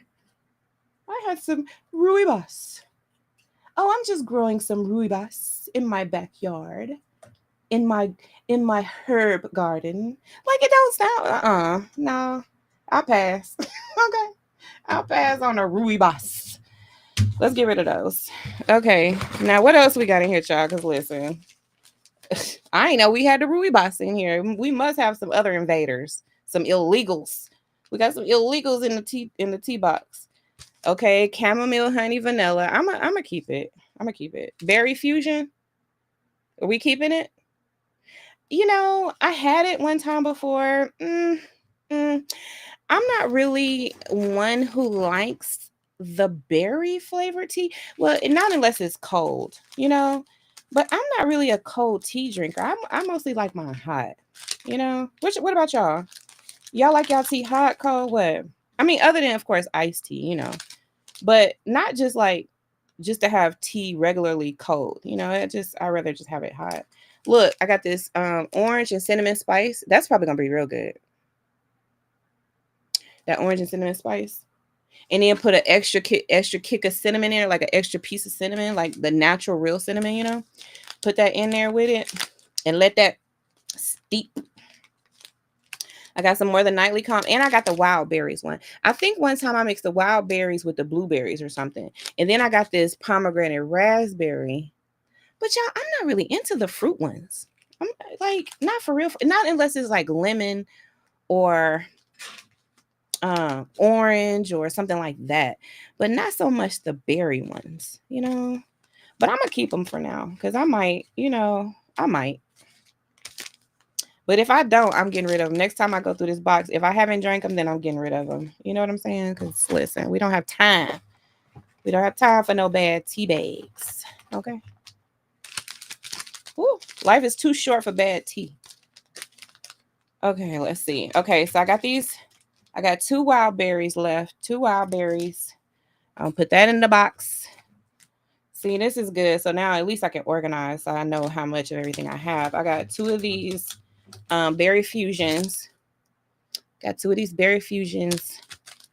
I had some ruibas. Oh, I'm just growing some ruibas in my backyard. In my herb garden. Like it don't sound no. I'll pass. Okay. I'll pass on the ruibas. Let's get rid of those. Okay. Now what else we got in here, y'all? Cause listen. I ain't know we had the ruibas in here. We must have some other invaders, some illegals. We got some illegals in the tea box. Okay, chamomile, honey, vanilla. I'm gonna keep it. I'm gonna keep it. Berry fusion. Are we keeping it? You know, I had it one time before. I'm not really one who likes the berry flavored tea. Well, not unless it's cold, you know. But I'm not really a cold tea drinker. I mostly like mine hot, you know. What about y'all? Y'all like y'all tea hot, cold, what? I mean, other than of course iced tea, you know, but not just like just to have tea regularly cold, you know. I rather just have it hot. Look, I got this orange and cinnamon spice. That's probably gonna be real good. That orange and cinnamon spice. And then put an extra kick of cinnamon in there, like an extra piece of cinnamon, like the natural real cinnamon, you know. Put that in there with it and let that steep. I got some more of the nightly calm, and I got the wild berries one. I think one time I mixed the wild berries with the blueberries or something. And then I got this pomegranate raspberry. But y'all, I'm not really into the fruit ones. I'm like, not for real, not unless it's like lemon or orange or something like that, but not so much the berry ones, you know. But I'm gonna keep them for now because I might, you know, I might. But if I don't, I'm getting rid of them. Next time I go through this box, if I haven't drank them, then I'm getting rid of them. You know what I'm saying? Because listen, we don't have time. We don't have time for no bad tea bags. Okay. Ooh, life is too short for bad tea. Okay, let's see. Okay, so I got these. I got 2 wild berries left. 2 wild berries. I'll put that in the box. See, this is good. So now at least I can organize so I know how much of everything I have. I got 2 of these berry fusions. Got 2 of these berry fusions.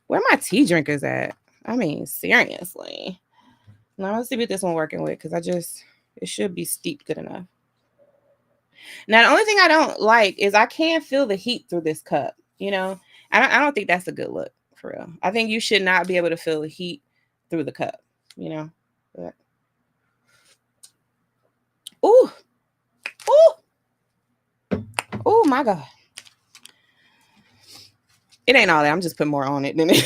Where are my tea drinkers at? I mean, seriously. Now let's see what this one working with because it should be steeped good enough. Now, the only thing I don't like is I can't feel the heat through this cup. You know, I don't think that's a good look for real. I think you should not be able to feel the heat through the cup, you know. But... Ooh. Oh my God. It ain't all that. I'm just putting more on it than it.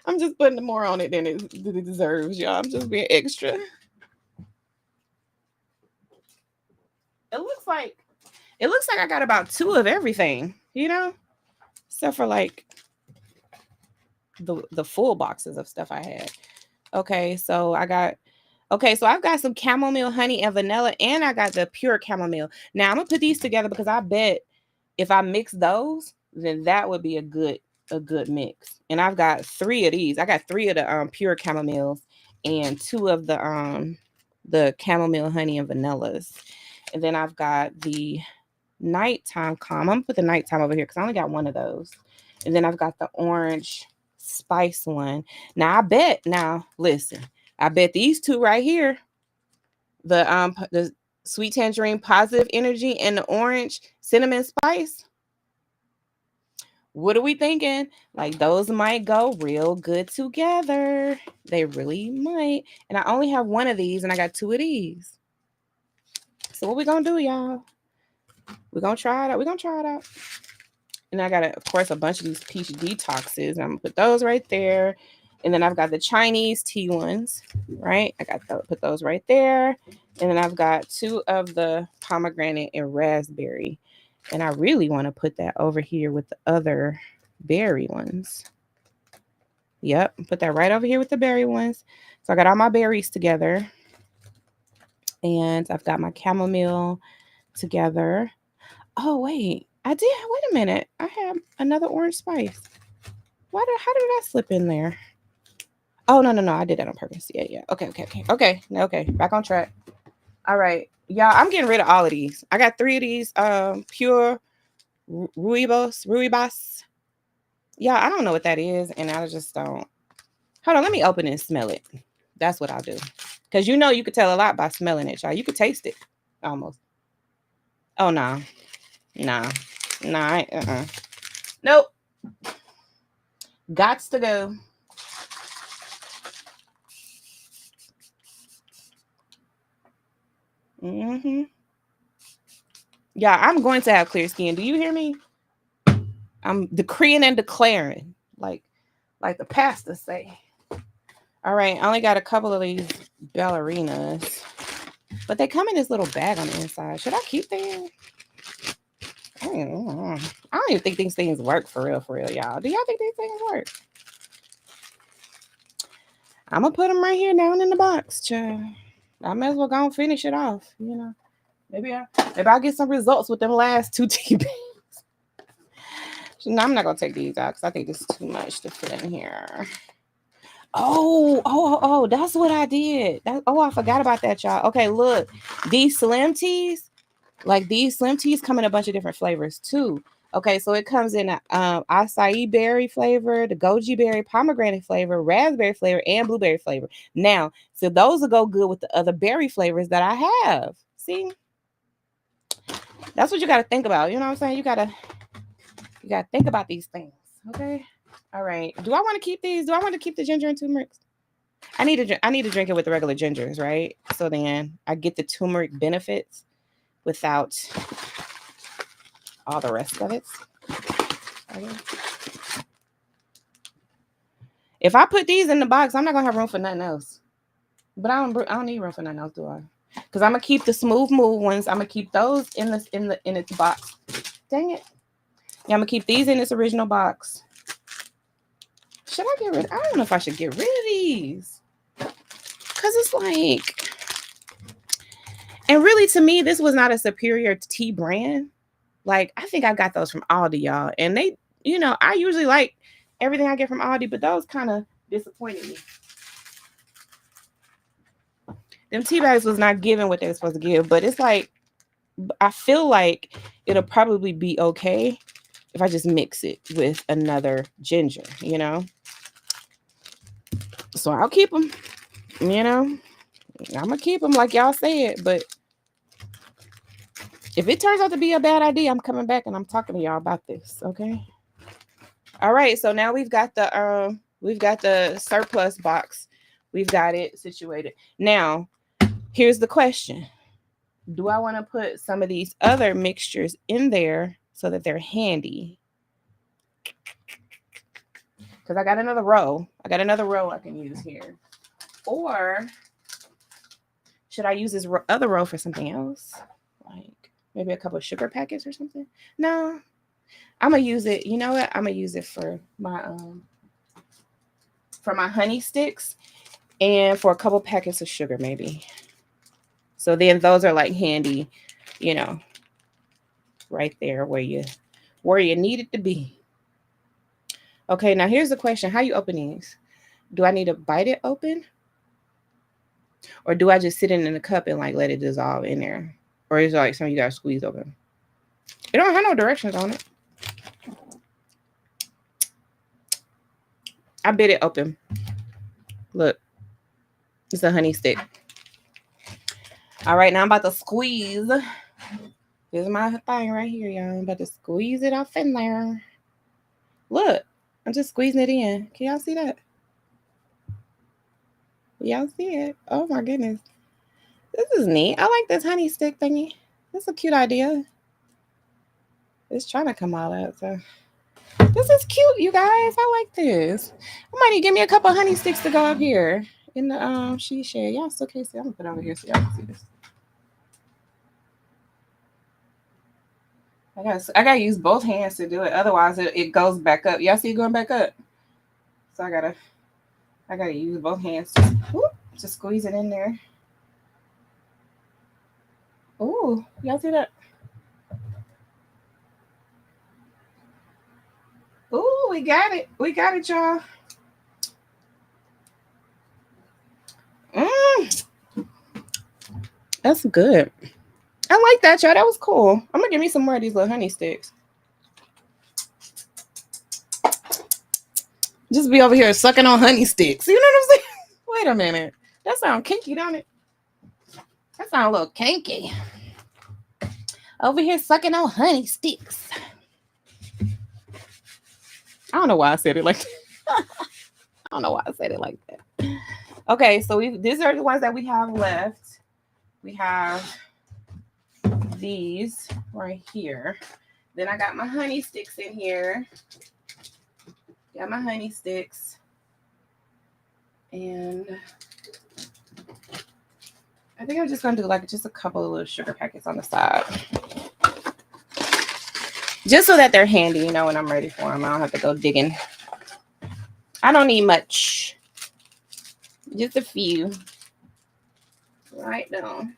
I'm just putting more on it than it deserves, y'all. I'm just being extra. It looks like I got about 2 of everything, you know, except for like the full boxes of stuff I had. Okay, so I've got some chamomile, honey, and vanilla, and I got the pure chamomile. Now I'm gonna put these together because I bet if I mix those, then that would be a good mix. And I've got 3 of these. I got 3 of the pure chamomiles and 2 of the chamomile, honey, and vanillas. And then I've got the nighttime calm. I'm gonna put the nighttime over here because I only got 1 of those. And then I've got the orange spice one. Now listen, I bet these 2 right here, the sweet tangerine positive energy and the orange cinnamon spice. What are we thinking? Like those might go real good together. They really might. And I only have 1 of these and I got 2 of these. So what we gonna do, y'all? We're gonna try it out. And I got, of course, a bunch of these peach detoxes. I'm gonna put those right there. And then I've got the Chinese tea ones, right? Put those right there. And then I've got 2 of the pomegranate and raspberry. And I really want to put that over here with the other berry ones. Yep, put that right over here with the berry ones. So I got all my berries together. And I've got my chamomile together. Oh, wait. Wait a minute. I have another orange spice. How did that slip in there? Oh, no. I did that on purpose. Yeah. Okay. Back on track. All right. Y'all, I'm getting rid of all of these. I got 3 of these pure Ruibos. Yeah, I don't know what that is, and I just don't. Hold on, let me open it and smell it. That's what I'll do. Because you could tell a lot by smelling it, y'all. You could taste it almost. Oh, no. Nah. Nope. Gots to go. Mm-hmm. Yeah, I'm going to have clear skin. Do you hear me? I'm decreeing and declaring, like the pastors say. All right, I only got a couple of these ballerinas, but they come in this little bag on the inside. Should I keep them? I don't even think these things work for real, y'all. Do y'all think these things work? I'm gonna put them right here down in the box, child. I may as well go and finish it off. Maybe I'll get some results with them last 2 tea bags. No, I'm not gonna take these out because I think this is too much to fit in here. Oh, that's what I did. I forgot about that, y'all. Okay, look, these slim teas, come in a bunch of different flavors too. Okay, so it comes in acai berry flavor, the goji berry, pomegranate flavor, raspberry flavor, and blueberry flavor. Now, so those will go good with the other berry flavors that I have. See, that's what you got to think about. You know what I'm saying? You gotta think about these things. Okay. All right. Do I want to keep these? Do I want to keep the ginger and turmeric? I need to drink it with the regular gingers, right? So then I get the turmeric benefits without all the rest of it. Okay. If I put these in the box, I'm not gonna have room for nothing else. But I don't need room for nothing else, do I? Because I'm gonna keep the smooth move ones. I'm gonna keep those in its box. Dang it. Yeah, I'm gonna keep these in its original box. Should I get rid? I don't know if I should get rid of these. Cause it's like, and really to me, this was not a superior tea brand. Like, I think I got those from Aldi, y'all. And they, I usually like everything I get from Aldi, but those kind of disappointed me. Them tea bags was not giving what they were supposed to give, but it's like, I feel like it'll probably be okay if I just mix it with another ginger, So I'll keep them, I'm going to keep them like y'all said, but if it turns out to be a bad idea, I'm coming back and I'm talking to y'all about this, okay? All right, so now we've got the surplus box. We've got it situated. Now, here's the question. Do I want to put some of these other mixtures in there so that they're handy? Because I got another row. I can use here. Or should I use this other row for something else? Like maybe a couple of sugar packets or something? No. I'm going to use it. You know what? I'm going to use it for my honey sticks and for a couple packets of sugar maybe. So then those are like handy, right there where you need it to be. Okay, now here's the question. How you open these? Do I need to bite it open? Or do I just sit it in a cup and like let it dissolve in there? Or is it like something you gotta squeeze open? It don't have no directions on it. I bit it open. Look, it's a honey stick. All right, now I'm about to squeeze. This is my thing right here, y'all. I'm about to squeeze it off in there. Look, I'm just squeezing it in. Can y'all see that? Y'all see it? Oh my goodness. This is neat. I like this honey stick thingy. That's a cute idea. It's trying to come all out, so this is cute, you guys. I like this. I might need to give me a couple honey sticks to go up here in the she share. Y'all still can't see. I'm gonna put it over here so y'all can see this. I gotta use both hands to do it. Otherwise, it goes back up. Y'all see it going back up? So I gotta use both hands to squeeze it in there. Ooh, y'all see that? Ooh, we got it. We got it, y'all. That's good. I like that, y'all. That was cool. I'm gonna give me some more of these little honey sticks. Just be over here sucking on honey sticks. You know what I'm saying? Wait a minute. That sounds kinky, don't it? That sounds a little kinky. Over here sucking on honey sticks. I don't know why I said it like that. I don't know why I said it like that. Okay, so these are the ones that we have left. We have these right here. Then I got my honey sticks in here. Got my honey sticks. And I think I'm just gonna do like just a couple of little sugar packets on the side. Just so that they're handy, you know, when I'm ready for them. I don't have to go digging. I don't need much. Just a few. Right now.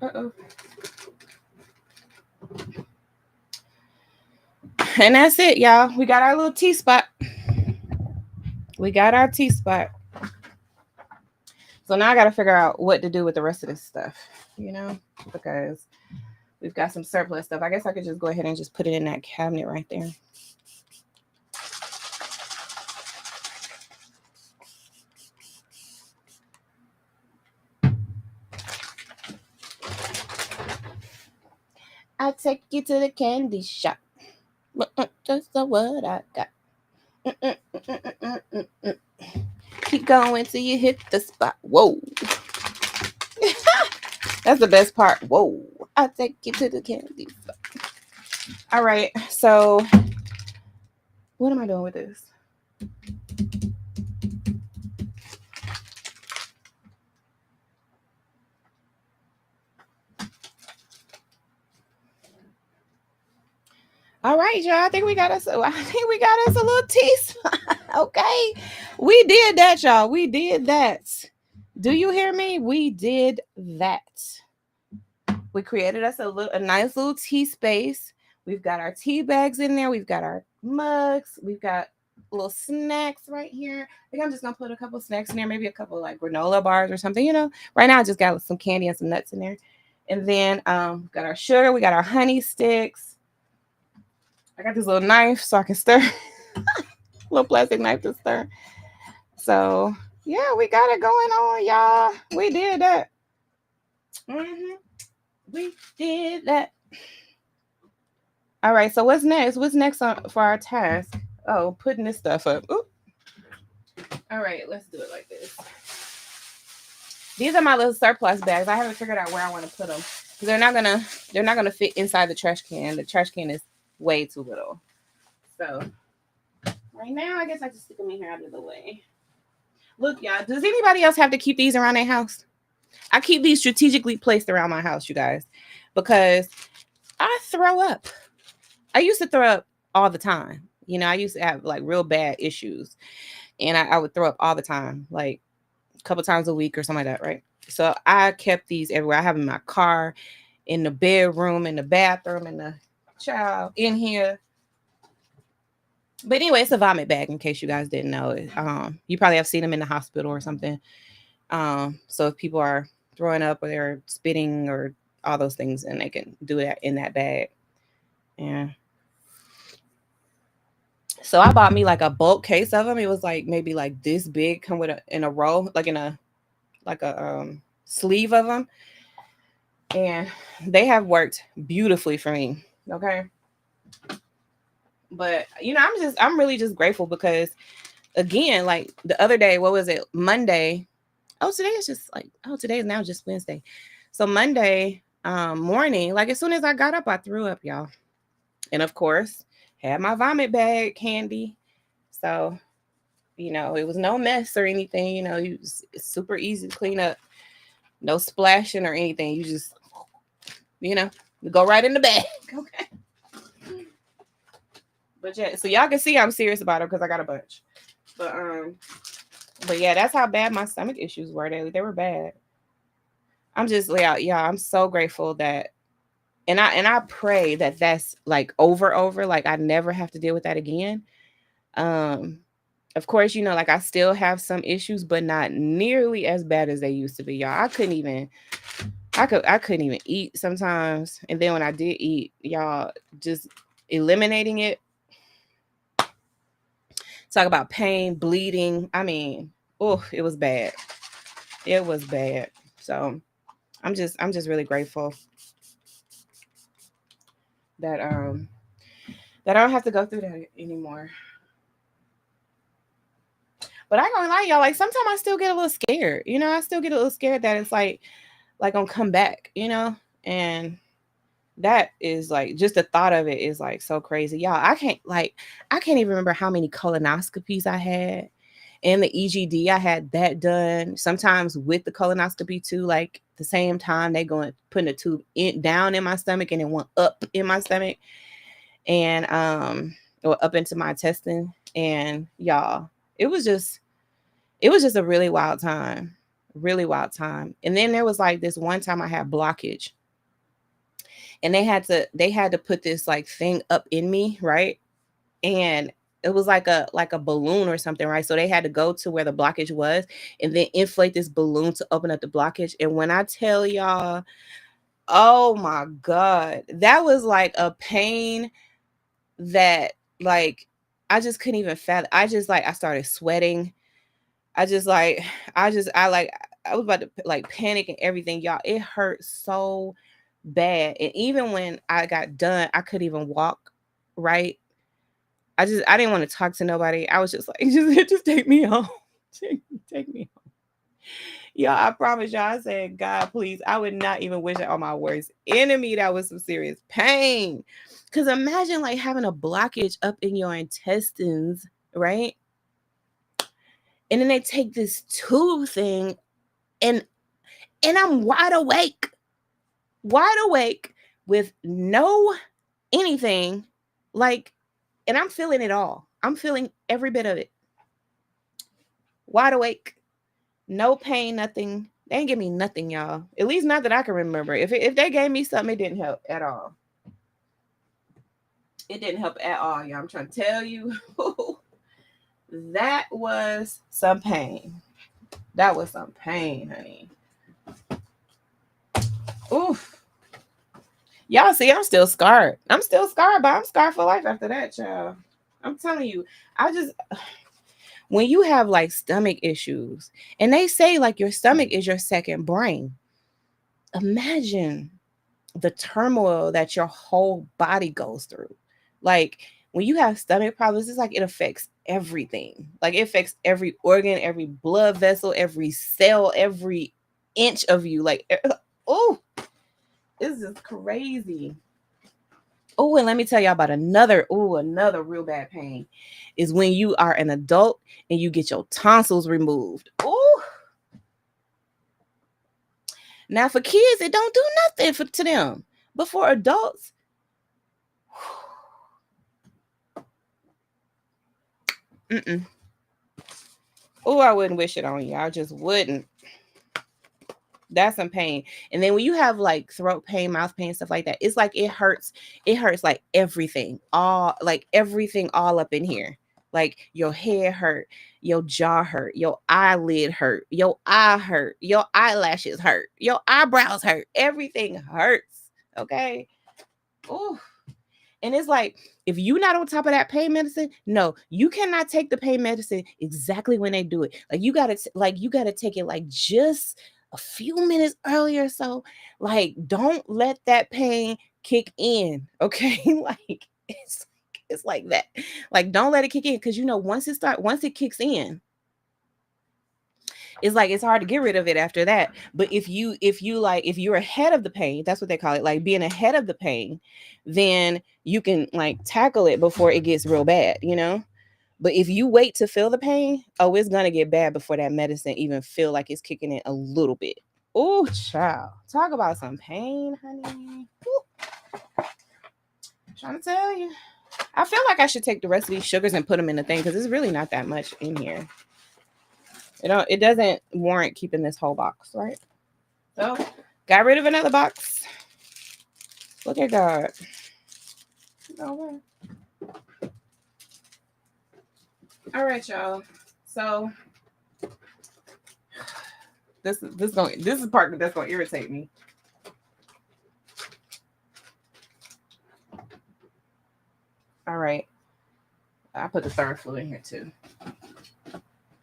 Uh-oh. And that's it, y'all. We got our little T-spot. We got our T-spot. So now I got to figure out what to do with the rest of this stuff, you know, because we've got some surplus stuff. I guess I could just go ahead and just put it in that cabinet right there. I'll take you to the candy shop. Just what I got. Keep going till you hit the spot. Whoa. That's the best part. Whoa. I'll take you to the candy shop. All right. So what am I doing with this? All right, y'all. I think we got us a little teaspoon. Okay. We did that, y'all. We did that. Do you hear me? We did that. We created us a nice little tea space. We've got our tea bags in there. We've got our mugs. We've got little snacks right here. I think I'm just gonna put a couple snacks in there, maybe a couple like granola bars or something. You know, right now I just got some candy and some nuts in there. And then we've got our sugar. We got our honey sticks. I got this little knife so I can stir. Little plastic knife to stir. So yeah, we got it going on, y'all. We did that. We did that. All right. So what's next? What's next for our task? Oh, putting this stuff up. Ooh. All right. Let's do it like this. These are my little surplus bags. I haven't figured out where I want to put them because they're not gonna fit inside the trash can. The trash can is way too little. So right now, I guess I just stick them in here out of the way. Look, y'all, does anybody else have to keep these around their house? I keep these strategically placed around my house, you guys, because I throw up. I used to throw up all the time. You know, I used to have like real bad issues and I would throw up all the time, like a couple times a week or something like that, right? So I kept these everywhere. I have them in my car, in the bedroom, in the bathroom, in the child, in here. But anyway, it's a vomit bag in case you guys didn't know it. You probably have seen them in the hospital or something. So if people are throwing up or they're spitting or all those things, and they can do that in that bag. Yeah. So I bought me like a bulk case of them. It was like maybe like this big, come with in a row, like in a sleeve of them, and they have worked beautifully for me. Okay. But you know, I'm really just grateful because again, like the other day, what was it? Monday. Oh, today is now just Wednesday. So Monday morning, like as soon as I got up, I threw up, y'all. And of course, had my vomit bag handy. So, you know, it was no mess or anything. You know, it's super easy to clean up. No splashing or anything. You just, you know, go right in the bag. Okay. But yeah, so y'all can see I'm serious about it because I got a bunch. But but yeah, that's how bad my stomach issues were. They were bad. I'm just yeah, I'm so grateful that and I pray that that's like over like I never have to deal with that again. Um of course, like I still have some issues, but not nearly as bad as they used to be, y'all. I couldn't even eat sometimes. And then when I did eat, y'all, just eliminating it. Talk about pain, bleeding. I mean, oh, it was bad. It was bad. So I'm just really grateful that that I don't have to go through that anymore. But I ain't gonna lie, y'all, like sometimes I still get a little scared. I still get a little scared that it's like gonna come back. And that is like just the thought of it is like so crazy. Y'all, I can't even remember how many colonoscopies I had. And the EGD, I had that done. Sometimes with the colonoscopy too, like the same time they going putting a tube down in my stomach and it went up in my stomach and or up into my intestine. And y'all, it was just a really wild time. Really wild time. And then there was like this one time I had blockage. And they had to put this like thing up in me, right? And it was like a balloon or something, right? So they had to go to where the blockage was and then inflate this balloon to open up the blockage. And when I tell y'all, oh my God, that was like a pain that like I just couldn't even fathom. I started sweating. I just like I was about to like panic and everything, y'all. It hurt so bad. And even when I got done, I couldn't even walk right. I didn't want to talk to nobody. I was just like, just take me home. Take me home. Y'all, I promise y'all, I said, God, please, I would not even wish it on my worst enemy. That was some serious pain. Cause imagine like having a blockage up in your intestines, right? And then they take this tube thing and I'm wide awake with no anything, like, and I'm feeling it all. I'm feeling every bit of it. Wide awake, no pain, nothing. They ain't give me nothing, y'all. At least not that I can remember. If they gave me something, it didn't help at all. It didn't help at all, y'all. I'm trying to tell you, that was some pain. That was some pain, honey. Oof. Y'all see, I'm still scarred. I'm still scarred, but I'm scarred for life after that, child. I'm telling you, I just when you have like stomach issues, and they say like your stomach is your second brain. Imagine the turmoil that your whole body goes through. Like when you have stomach problems, it's like it affects everything. Like it affects every organ, every blood vessel, every cell, every inch of you. Like, oh, it's just crazy. Oh, and let me tell y'all about another real bad pain is when you are an adult and you get your tonsils removed. Oh, now for kids, it don't do nothing to them. But for adults, oh, I wouldn't wish it on you. I just wouldn't. That's some pain. And then when you have like throat pain, mouth pain, stuff like that, it's like it hurts like everything, all up in here. Like your head hurt, your jaw hurt, your eyelid hurt, your eye hurt, your eyelashes hurt, your eyebrows hurt, everything hurts. Okay. Oh, and it's like, if you're not on top of that pain medicine, no, you cannot take the pain medicine exactly when they do it. Like you gotta take it like just a few minutes earlier. So like don't let that pain kick in. Okay. Like it's like that. Like don't let it kick in. Cause once it kicks in, it's like it's hard to get rid of it after that. But if you're ahead of the pain, that's what they call it, like being ahead of the pain, then you can like tackle it before it gets real bad. But if you wait to feel the pain, oh, it's gonna get bad before that medicine even feel like it's kicking in a little bit. Oh, child, talk about some pain, honey. Ooh. I'm trying to tell you. I feel like I should take the rest of these sugars and put them in the thing because it's really not that much in here. It doesn't warrant keeping this whole box, right? So got rid of another box. Look at God. Okay. All right, y'all. So this is part that's gonna irritate me. All right. I put the third fluid in here too.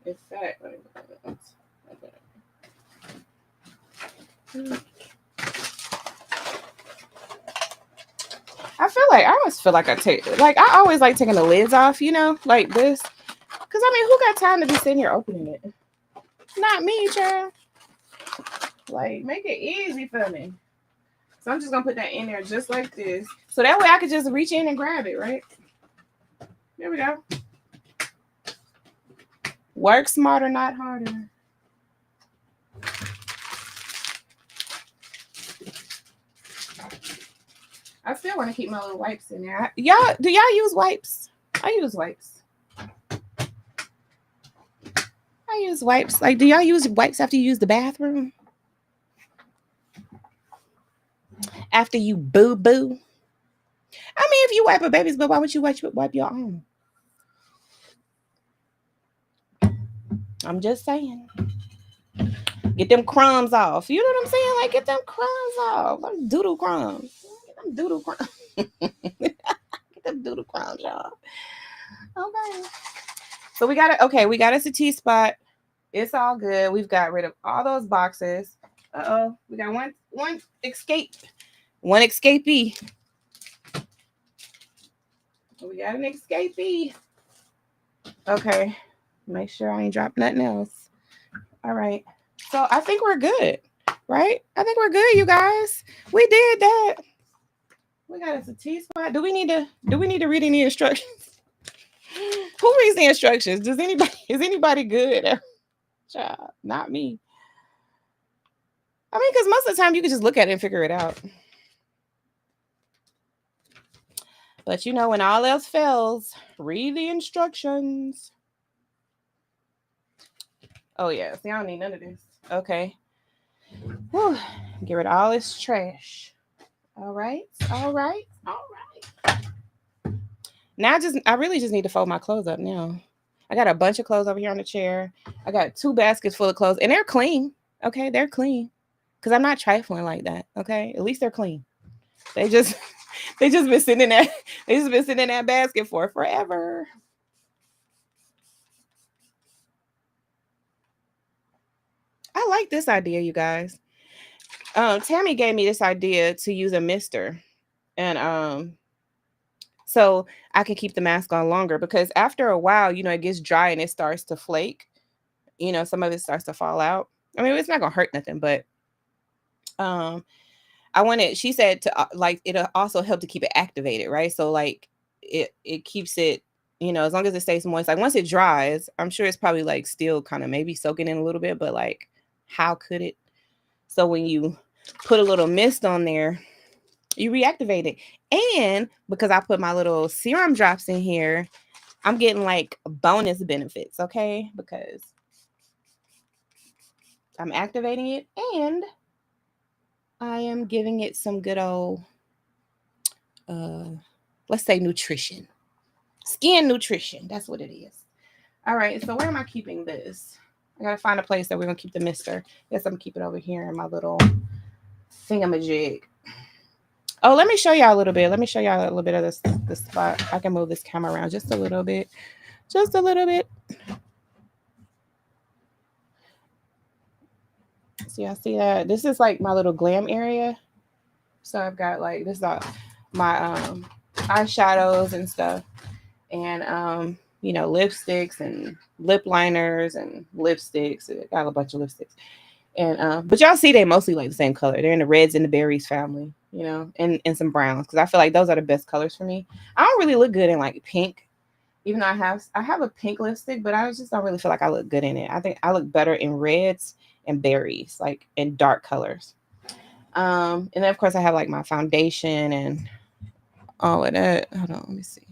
In fact, I always feel like I always like taking the lids off, like this. Cause I mean, who got time to be sitting here opening it? Not me, child. Like, make it easy for me. So I'm just gonna put that in there just like this. So that way I could just reach in and grab it, right? There we go. Work smarter, not harder. I still want to keep my little wipes in there. Do y'all use wipes? I use wipes. Like, do y'all use wipes after you use the bathroom? After you boo-boo? I mean, if you wipe a baby's butt, why would you wipe your own? I'm just saying. Get them crumbs off. You know what I'm saying? Like, get them crumbs off. Them doodle crumbs. Get them doodle crumbs. Get them doodle crumbs, y'all. Okay. So we got us a T-spot. It's all good. We've got rid of all those boxes. Uh-oh. We got one escape. One escapee. We got an escapee. Okay. Make sure I ain't dropped nothing else. All right. So I think we're good, right? I think we're good, you guys. We did that. We got us a T-spot. Do we need to read any instructions? Who reads the instructions? Is anybody good? Child, not me. I mean, because most of the time you can just look at it and figure it out. But when all else fails, read the instructions. Oh, yeah. See, I don't need none of this. Okay. Whew. Get rid of all this trash. All right. Now I really just need to fold my clothes up now. I got a bunch of clothes over here on the chair. I got 2 baskets full of clothes, and they're clean. Okay, they're clean. Because I'm not trifling like that. Okay, at least they're clean. They just been sitting in that. They just been sitting in that basket for forever. I like this idea, you guys. Tammy gave me this idea to use a mister, and so I can keep the mask on longer because after a while, it gets dry and it starts to flake. Some of it starts to fall out. I mean, it's not gonna hurt nothing, but she said to it'll also help to keep it activated, right? So like it keeps it, as long as it stays moist. Like once it dries, I'm sure it's probably like still kind of maybe soaking in a little bit, but like how could it? So when you put a little mist on there, you reactivate it. And because I put my little serum drops in here, I'm getting like bonus benefits, okay? Because I'm activating it and I am giving it some good old, let's say nutrition. Skin nutrition. That's what it is. All right. So where am I keeping this? I got to find a place that we're going to keep the mister. Guess I'm going to keep it over here in my little thingamajig. Oh, let me show y'all a little bit. Let me show y'all a little bit of this spot. I can move this camera around just a little bit. Just a little bit. So y'all see that? This is like my little glam area. So I've got like, this is my eyeshadows and stuff. And, lipsticks and lip liners and lipsticks. I got a bunch of lipsticks. And but y'all see they mostly like the same color. They're in the reds and the berries family, and some browns because I feel like those are the best colors for me. I don't really look good in like pink, even though I have a pink lipstick, but I just don't really feel like I look good in it. I think I look better in reds and berries, like in dark colors. And then of course I have like my foundation and all of that. Hold on, let me see.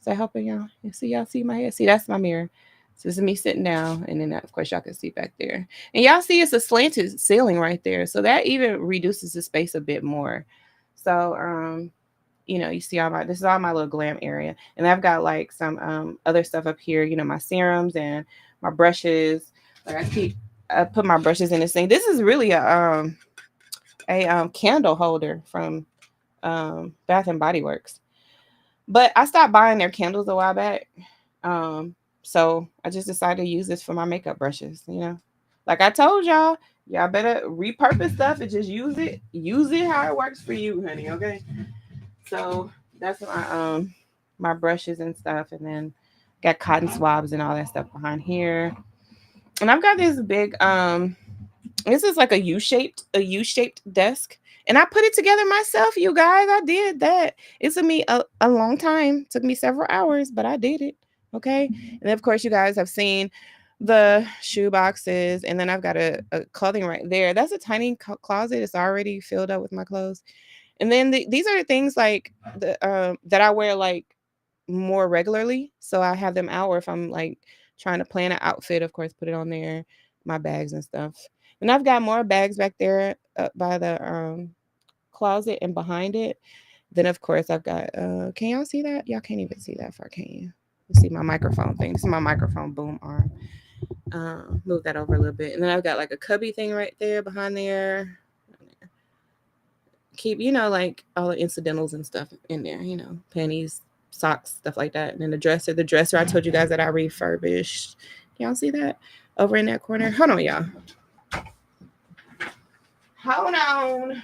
Is that helping y'all? You see, y'all see my head? See, that's my mirror. So this is me sitting down, and then of course y'all can see back there. And y'all see it's a slanted ceiling right there, so that even reduces the space a bit more. So you see all my this is all my little glam area, and I've got like some other stuff up here. My serums and my brushes. Like I put my brushes in this thing. This is really a candle holder from Bath and Body Works. But I stopped buying their candles a while back. Um, so I just decided to use this for my makeup brushes. Like I told y'all better repurpose stuff and just use it. Use it how it works for you, honey. Okay. So that's my brushes and stuff, and then got cotton swabs and all that stuff behind here. And I've got this big this is like a U shaped desk. And I put it together myself, you guys. I did that. It took me a long time. Took me several hours, but I did it. Okay. And of course, you guys have seen the shoe boxes. And then I've got a clothing right there. That's a tiny closet. It's already filled up with my clothes. And then these are the things like that I wear like more regularly. So I have them out, or if I'm like trying to plan an outfit, of course, put it on there, my bags and stuff. And I've got more bags back there by the closet and behind it. Then of course I've got can y'all see that? Y'all can't even see that far, can you? You see my microphone thing. This is my microphone boom arm. Move that over a little bit. And then I've got like a cubby thing right there behind there. Keep, like all the incidentals and stuff in there, pennies, socks, stuff like that. And then the dresser I told you guys that I refurbished. Y'all see that over in that corner? Hold on, y'all. Hold on.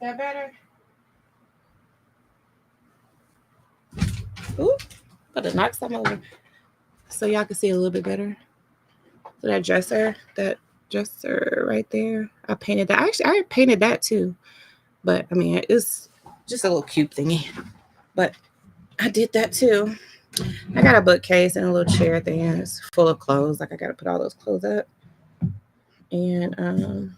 That better? Ooh, got to knock some over so y'all can see a little bit better. So that dresser right there, I painted that. Actually, I painted that too, but I mean, it's just a little cute thingy. But I did that too. I got a bookcase and a little chair thing. It's full of clothes. Like I got to put all those clothes up. And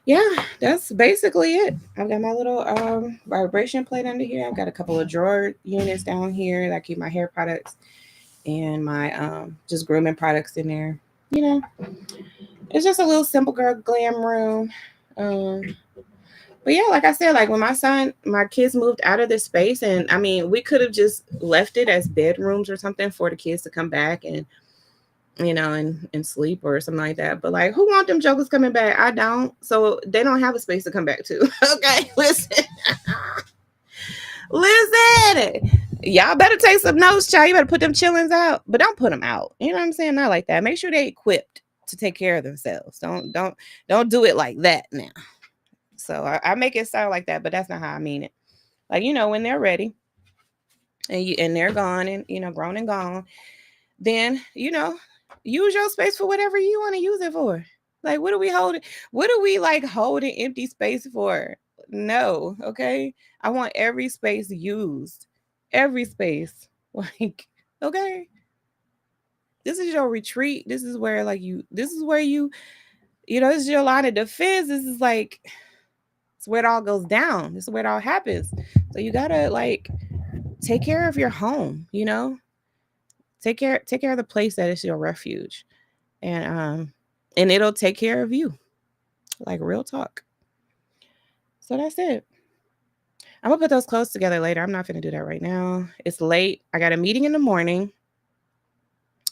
yeah, that's basically it. I've got my little vibration plate under here. I've got a couple of drawer units down here that I keep my hair products and my just grooming products in there. You know, it's just a little simple girl glam room. Um, but yeah, like I said, like when my kids moved out of this space, and I mean, we could have just left it as bedrooms or something for the kids to come back and and sleep or something like that. But like, who want them jokers coming back? I don't. So they don't have a space to come back to. Okay, listen, listen. Y'all better take some notes, child. You better put them chillings out, but don't put them out. You know what I'm saying? Not like that. Make sure they equipped to take care of themselves. Don't do it like that now. So I make it sound like that, but that's not how I mean it. Like when they're ready and they're gone and grown and gone, then use your space for whatever you want to use it for. Like, what are we holding? What are we like holding empty space for? No, okay. I want every space used, every space. Like, okay, this is your retreat. This is where like you. This is where this is your line of defense. This is like it's where it all goes down. This is where it all happens. So you gotta like take care of your home. Take care of the place that is your refuge, and it'll take care of you, like real talk. So that's it. I'm gonna put those clothes together later. I'm not gonna do that right now. It's late. I got a meeting in the morning,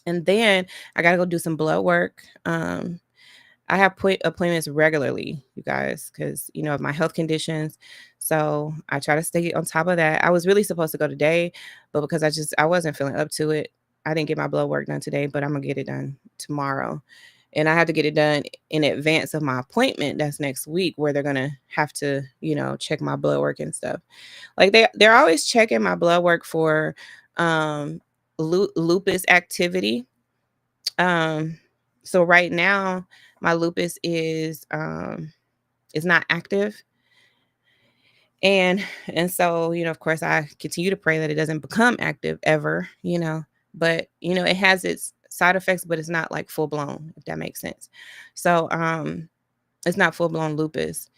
and then I gotta go do some blood work. I have put appointments regularly, you guys, because of my health conditions. So I try to stay on top of that. I was really supposed to go today, but because I wasn't feeling up to it, I didn't get my blood work done today. But I'm gonna get it done tomorrow, and I have to get it done in advance of my appointment. That's next week, where they're gonna have to, check my blood work and stuff. Like they're always checking my blood work for lupus activity. Um, so right now my lupus is not active, and so of course I continue to pray that it doesn't become active ever, but it has its side effects, but it's not like full blown, if that makes sense. So It's not full-blown lupus,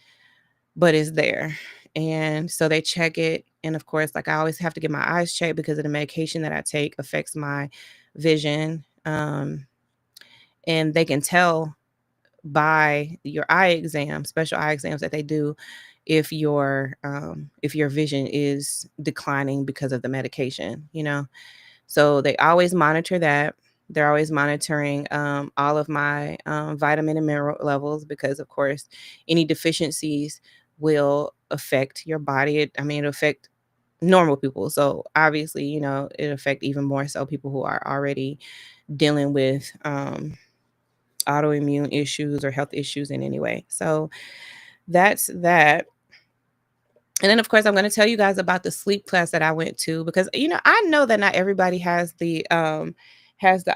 but it's there. And so they check it. And of course, like I always have to get my eyes checked because of the medication that I take affects my vision. And they can tell by your eye exam, special eye exams that they do, if your vision is declining because of the medication, you know. So they always monitor that. They're always monitoring all of my vitamin and mineral levels because, of course, any deficiencies will affect your body. I mean, it'll affect normal people. So obviously, you know, it affect even more so people who are already dealing with autoimmune issues or health issues in any way. So that's that. And then, of course, I'm going to tell you guys about the sleep class that I went to because, you know, I know that not everybody has the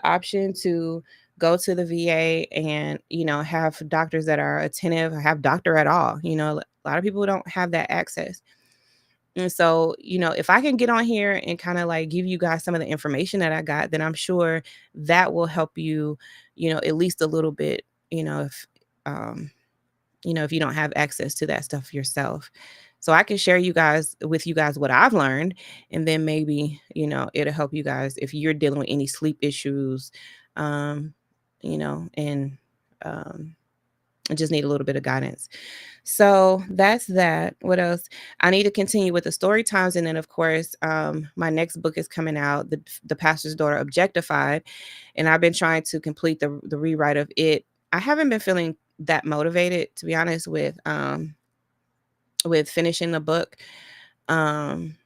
option to go to the VA and, you know, have doctors that are attentive or have doctor at all. You know, a lot of people don't have that access. And so, you know, if I can get on here and kind of like give you guys some of the information that I got, then I'm sure that will help you, you know, at least a little bit, um, you know, if you don't have access to that stuff yourself. So I can share with you guys what I've learned, and then maybe, you know, it'll help you guys if you're dealing with any sleep issues, um, you know, and just need a little bit of guidance. So that's that. What else? I need to continue with the story times, and then of course, my next book is coming out, the Pastor's Daughter Objectified, and I've been trying to complete the rewrite of it. I haven't been feeling that motivated, to be honest, with finishing the book. Um,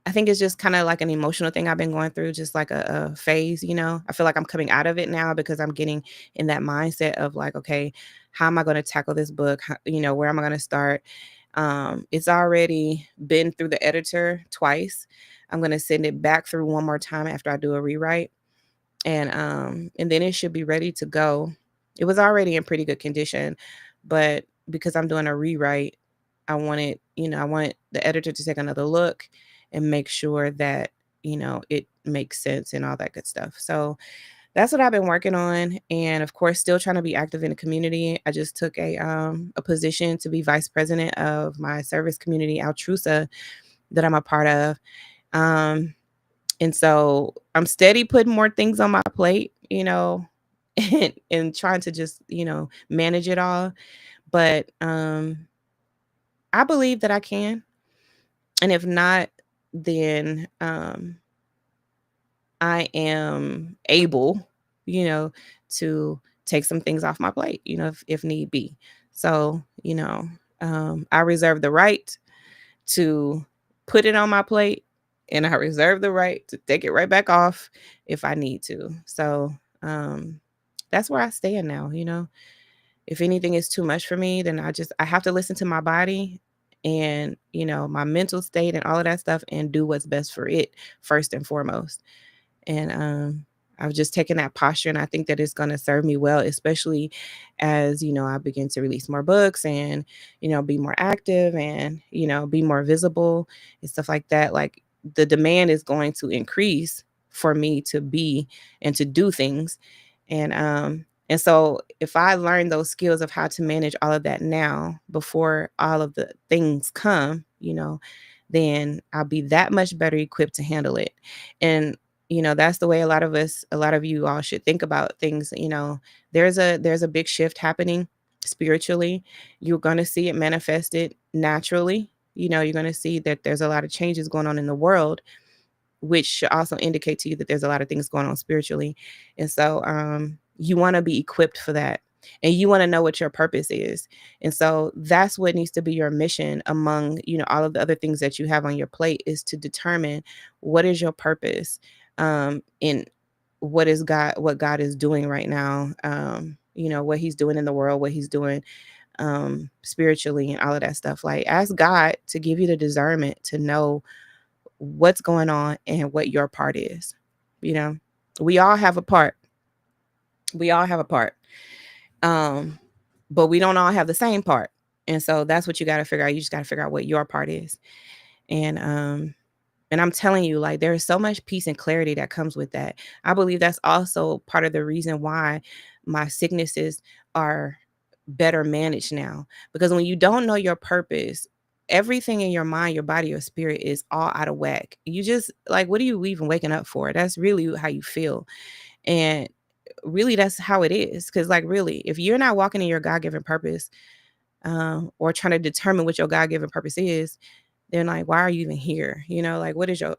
I think it's just kind of like an emotional thing I've been going through, just like a phase, you know. I feel like I'm coming out of it now because I'm getting in that mindset of like, okay, how am I going to tackle this book? You know, where am I going to start? It's already been through the editor twice. I'm going to send it back through one more time after I do a rewrite, and then it should be ready to go. It was already in pretty good condition, but because I'm doing a rewrite, I want the editor to take another look and make sure that, you know, it makes sense and all that good stuff. So that's what I've been working on. And of course, still trying to be active in the community. I just took a position to be vice president of my service community, Altrusa, that I'm a part of. Um, and so I'm steady putting more things on my plate, you know, and trying to just, you know, manage it all. But I believe that I can. And if not, then I am able, you know, to take some things off my plate, you know, if need be. So, you know, I reserve the right to put it on my plate, and I reserve the right to take it right back off if I need to. So that's where I stand now, you know. If anything is too much for me, then I have to listen to my body and, you know, my mental state and all of that stuff and do what's best for it first and foremost. And I've just taken that posture, and I think that it's going to serve me well, especially as, you know, I begin to release more books and, you know, be more active and, you know, be more visible and stuff like that. Like the demand is going to increase for me to be and to do things. And so if I learn those skills of how to manage all of that now before all of the things come, you know, then I'll be that much better equipped to handle it. And you know, that's the way a lot of you all should think about things. You know, there's a big shift happening spiritually. You're going to see it manifested naturally. You know, you're going to see that there's a lot of changes going on in the world, which should also indicate to you that there's a lot of things going on spiritually. And so you want to be equipped for that. And you want to know what your purpose is. And so that's what needs to be your mission among, you know, all of the other things that you have on your plate, is to determine what is your purpose, in what God is doing right now, you know, what he's doing in the world, what he's doing spiritually and all of that stuff. Like ask God to give you the discernment to know what's going on and what your part is. You know, we all have a part. We all have a part. Um, but we don't all have the same part. And so that's what you got to figure out. You just got to figure out what your part is. And I'm telling you, like, there is so much peace and clarity that comes with that. I believe that's also part of the reason why my sicknesses are better managed now. Because when you don't know your purpose, everything in your mind, your body, your spirit is all out of whack. You just like, what are you even waking up for? That's really how you feel. And really, that's how it is. Because, like, really, if you're not walking in your God-given purpose, or trying to determine what your God-given purpose is, then, like, why are you even here? Like, what is your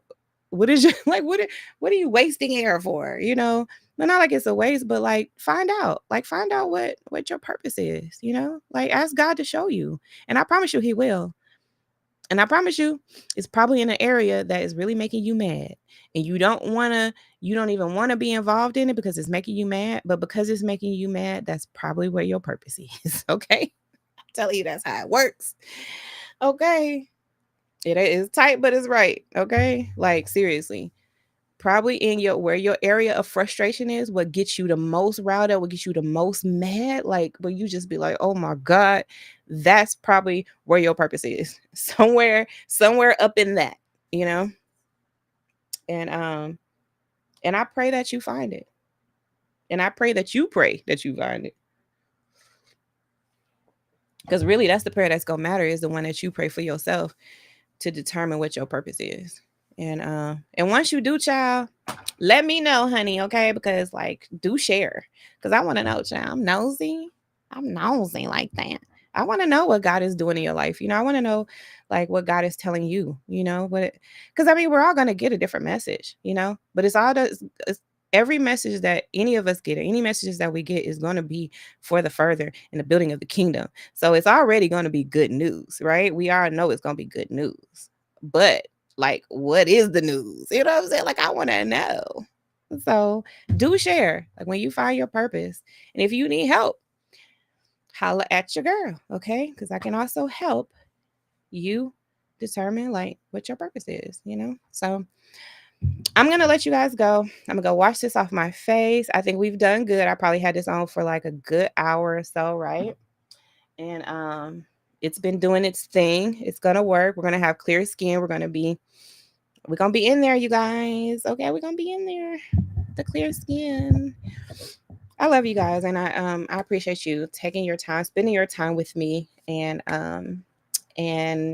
like, what are you wasting air for? But not like it's a waste, but like find out what your purpose is. Like, ask God to show you, and I promise you He will. And I promise you, it's probably in an area that is really making you mad. And you don't even want to be involved in it because it's making you mad. But because it's making you mad, that's probably where your purpose is. Okay. I'm telling you, that's how it works. Okay. It is tight, but it's right. Okay. Like, seriously. Probably in where your area of frustration is, what gets you the most riled up, what gets you the most mad, like, where you just be like, oh my God, that's probably where your purpose is. Somewhere up in that, you know? And I pray that you find it. And I pray that you find it. Because really, that's the prayer that's gonna matter, is the one that you pray for yourself to determine what your purpose is. And once you do, child, let me know, honey, okay? Because, like, do share. Because I want to know, child. I'm nosy. I'm nosy like that. I want to know what God is doing in your life. I want to know, like, what God is telling you, because, I mean, we're all going to get a different message, but it's every message that any of us get, or any messages that we get, is going to be for the further in the building of the kingdom. So it's already going to be good news, right? We all know it's going to be good news. But, like, what is the news? You know what I'm saying? Like, I want to know. So do share, like, when you find your purpose. And if you need help, holla at your girl, okay? Because I can also help you determine, like, what your purpose is. So I'm going to let you guys go. I'm going to go wash this off my face. I think we've done good. I probably had this on for like a good hour or so, right? And it's been doing its thing. It's going to work. We're going to have clear skin. We're going to be in there, you guys. Okay, we're going to be in there. The clear skin. I love you guys, and I appreciate you taking your time, spending your time with me, and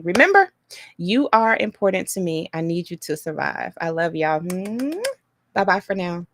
remember, you are important to me. I need you to survive. I love y'all. Bye bye for now.